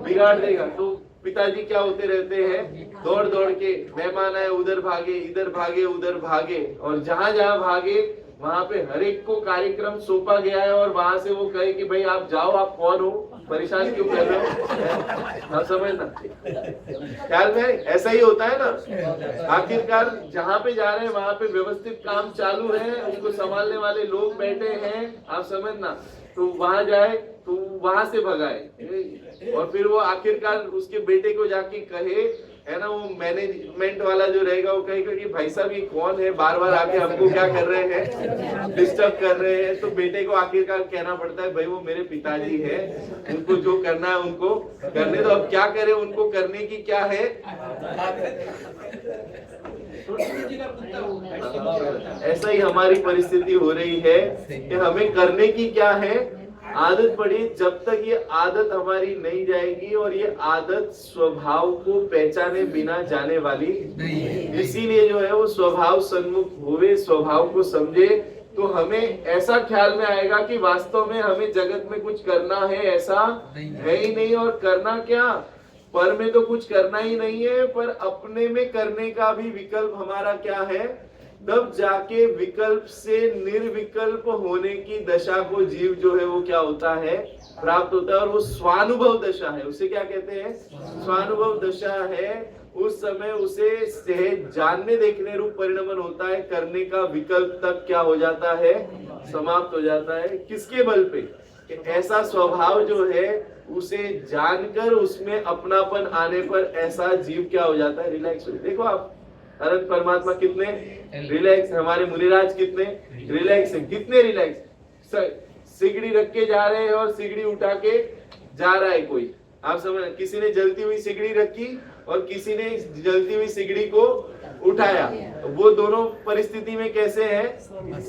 बिगाड़ देगा। तो पिताजी क्या होते रहते हैं, दौड़ दौड़ के मेहमान आए उधर भागे, इधर भागे, उधर भागे, और जहां जहां भागे वहां पे हर एक को कार्यक्रम सौंपा गया है, और वहां से वो कहे कि भाई आप जाओ, आप कौन हो, परेशान क्यों कर रहे हो, आप समझना। ख्याल में ऐसा ही होता है ना, आखिरकार जहाँ पे जा रहे हैं वहां पे व्यवस्थित काम चालू है, उनको संभालने वाले लोग बैठे हैं, आप समझना, तो वहां जाए तो वहां से भगाए, और फिर वो आखिरकार उसके बेटे को जाके कहे, है ना, वो मैनेजमेंट वाला जो रहेगा वो कहेगा कि भाई साहब ये कौन है, बार बार आके हमको क्या कर रहे हैं, डिस्टर्ब कर रहे हैं। तो बेटे को आखिरकार कहना पड़ता है भाई वो मेरे पिताजी है, उनको जो करना है उनको करने दो, अब क्या करे, उनको करने की क्या है। ऐसा ही हमारी परिस्थिति हो रही है कि हमें करने की क्या है, आदत पड़ी। जब तक ये आदत हमारी नहीं जाएगी, और ये आदत स्वभाव को पहचाने बिना जाने वाली, इसीलिए जो है वो स्वभाव सन्मुख होवे, स्वभाव को समझे, तो हमें ऐसा ख्याल में आएगा कि वास्तव में हमें जगत में कुछ करना है ऐसा है ही नहीं, और करना क्या, पर में तो कुछ करना ही नहीं है, पर अपने में करने का भी विकल्प हमारा क्या है, तब जाके विकल्प से निर्विकल्प होने की दशा को जीव जो है वो क्या होता है, प्राप्त होता है, और वो स्वानुभव दशा है, उसे क्या कहते हैं, स्वानुभव दशा है। उस समय उसे सहज जानने देखने रूप परिणमन होता है, करने का विकल्प तक क्या हो जाता है, समाप्त हो जाता है। किसके बल पे, कि ऐसा स्वभाव जो है उसे जानकर उसमें अपनापन आने पर ऐसा जीव क्या हो जाता है, रिलैक्स हो। देखो आप अनंत परमात्मा कितने रिलैक्स, हमारे मुनिराज कितने रिलैक्स है, कितने रिलैक्स, सिगड़ी रख के जा रहे हैं और सिगड़ी उठा के जा रहा है कोई, आप समझ, किसी ने जलती हुई सिगड़ी रखी और किसी ने जलती हुई सिगड़ी को उठाया, वो दोनों परिस्थिति में कैसे है,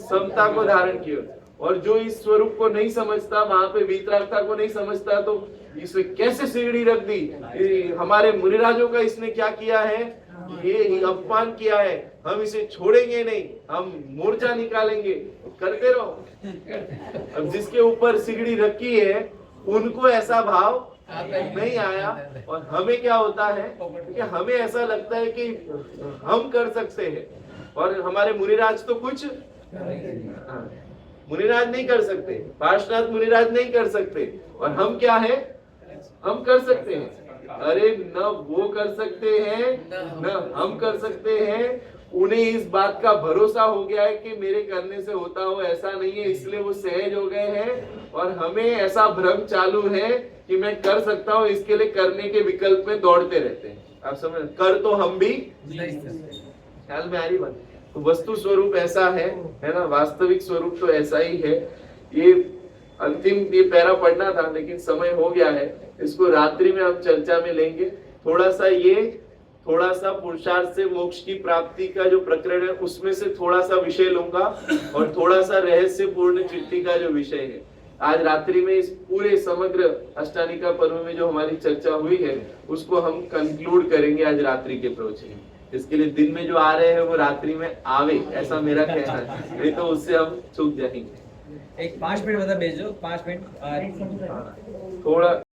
समता को धारण किए। और जो इस स्वरूप को नहीं समझता, वहां पे वीतरागता को नहीं समझता, तो इसने कैसे सिगड़ी रख दी, हमारे मुनिराजों का इसने क्या किया है, ये अपमान किया है, हम इसे छोड़ेंगे नहीं, हम मोर्चा निकालेंगे, करते रहो। अब जिसके ऊपर सिगड़ी रखी है उनको ऐसा भाव नहीं आया, और हमें क्या होता है कि हमें ऐसा लगता है कि हम कर सकते हैं, और हमारे मुनिराज तो कुछ मुनिराज नहीं कर सकते, पार्श्वनाथ मुनिराज नहीं कर सकते, और हम क्या है, हम कर सकते हैं। अरे न वो कर सकते हैं न हम कर सकते हैं, उन्हें इस बात का भरोसा हो गया है कि मेरे करने से होता हो ऐसा नहीं है, इसलिए वो सहज हो गए हैं, और हमें ऐसा भ्रम चालू है कि मैं कर सकता हूँ, इसके लिए करने के विकल्प में दौड़ते रहते हैं। आप समझ, कर तो हम भी, ख्याल में आ रही बात। तो वस्तु स्वरूप ऐसा है ना, वास्तविक स्वरूप तो ऐसा ही है। ये अंतिम ये पैरा पढ़ना था लेकिन समय हो गया है, इसको रात्रि में हम चर्चा में लेंगे। थोड़ा सा पुरुषार्थ से मोक्ष की प्राप्ति का जो प्रकरण है उसमें से थोड़ा सा विषय लूंगा, और थोड़ा सा रहस्य पूर्ण चिट्ठी का जो विषय है आज रात्रि में, इस पूरे समग्र अष्टानिका पर्व में जो हमारी चर्चा हुई है उसको हम कंक्लूड करेंगे आज रात्रि के प्रवचन। इसके लिए दिन में जो आ रहे हैं वो रात्रि में आवे, ऐसा मेरा कहना है, नहीं तो उससे हम चूक जाएंगे। एक 5 मिनट भेजो, 5 मिनट थोड़ा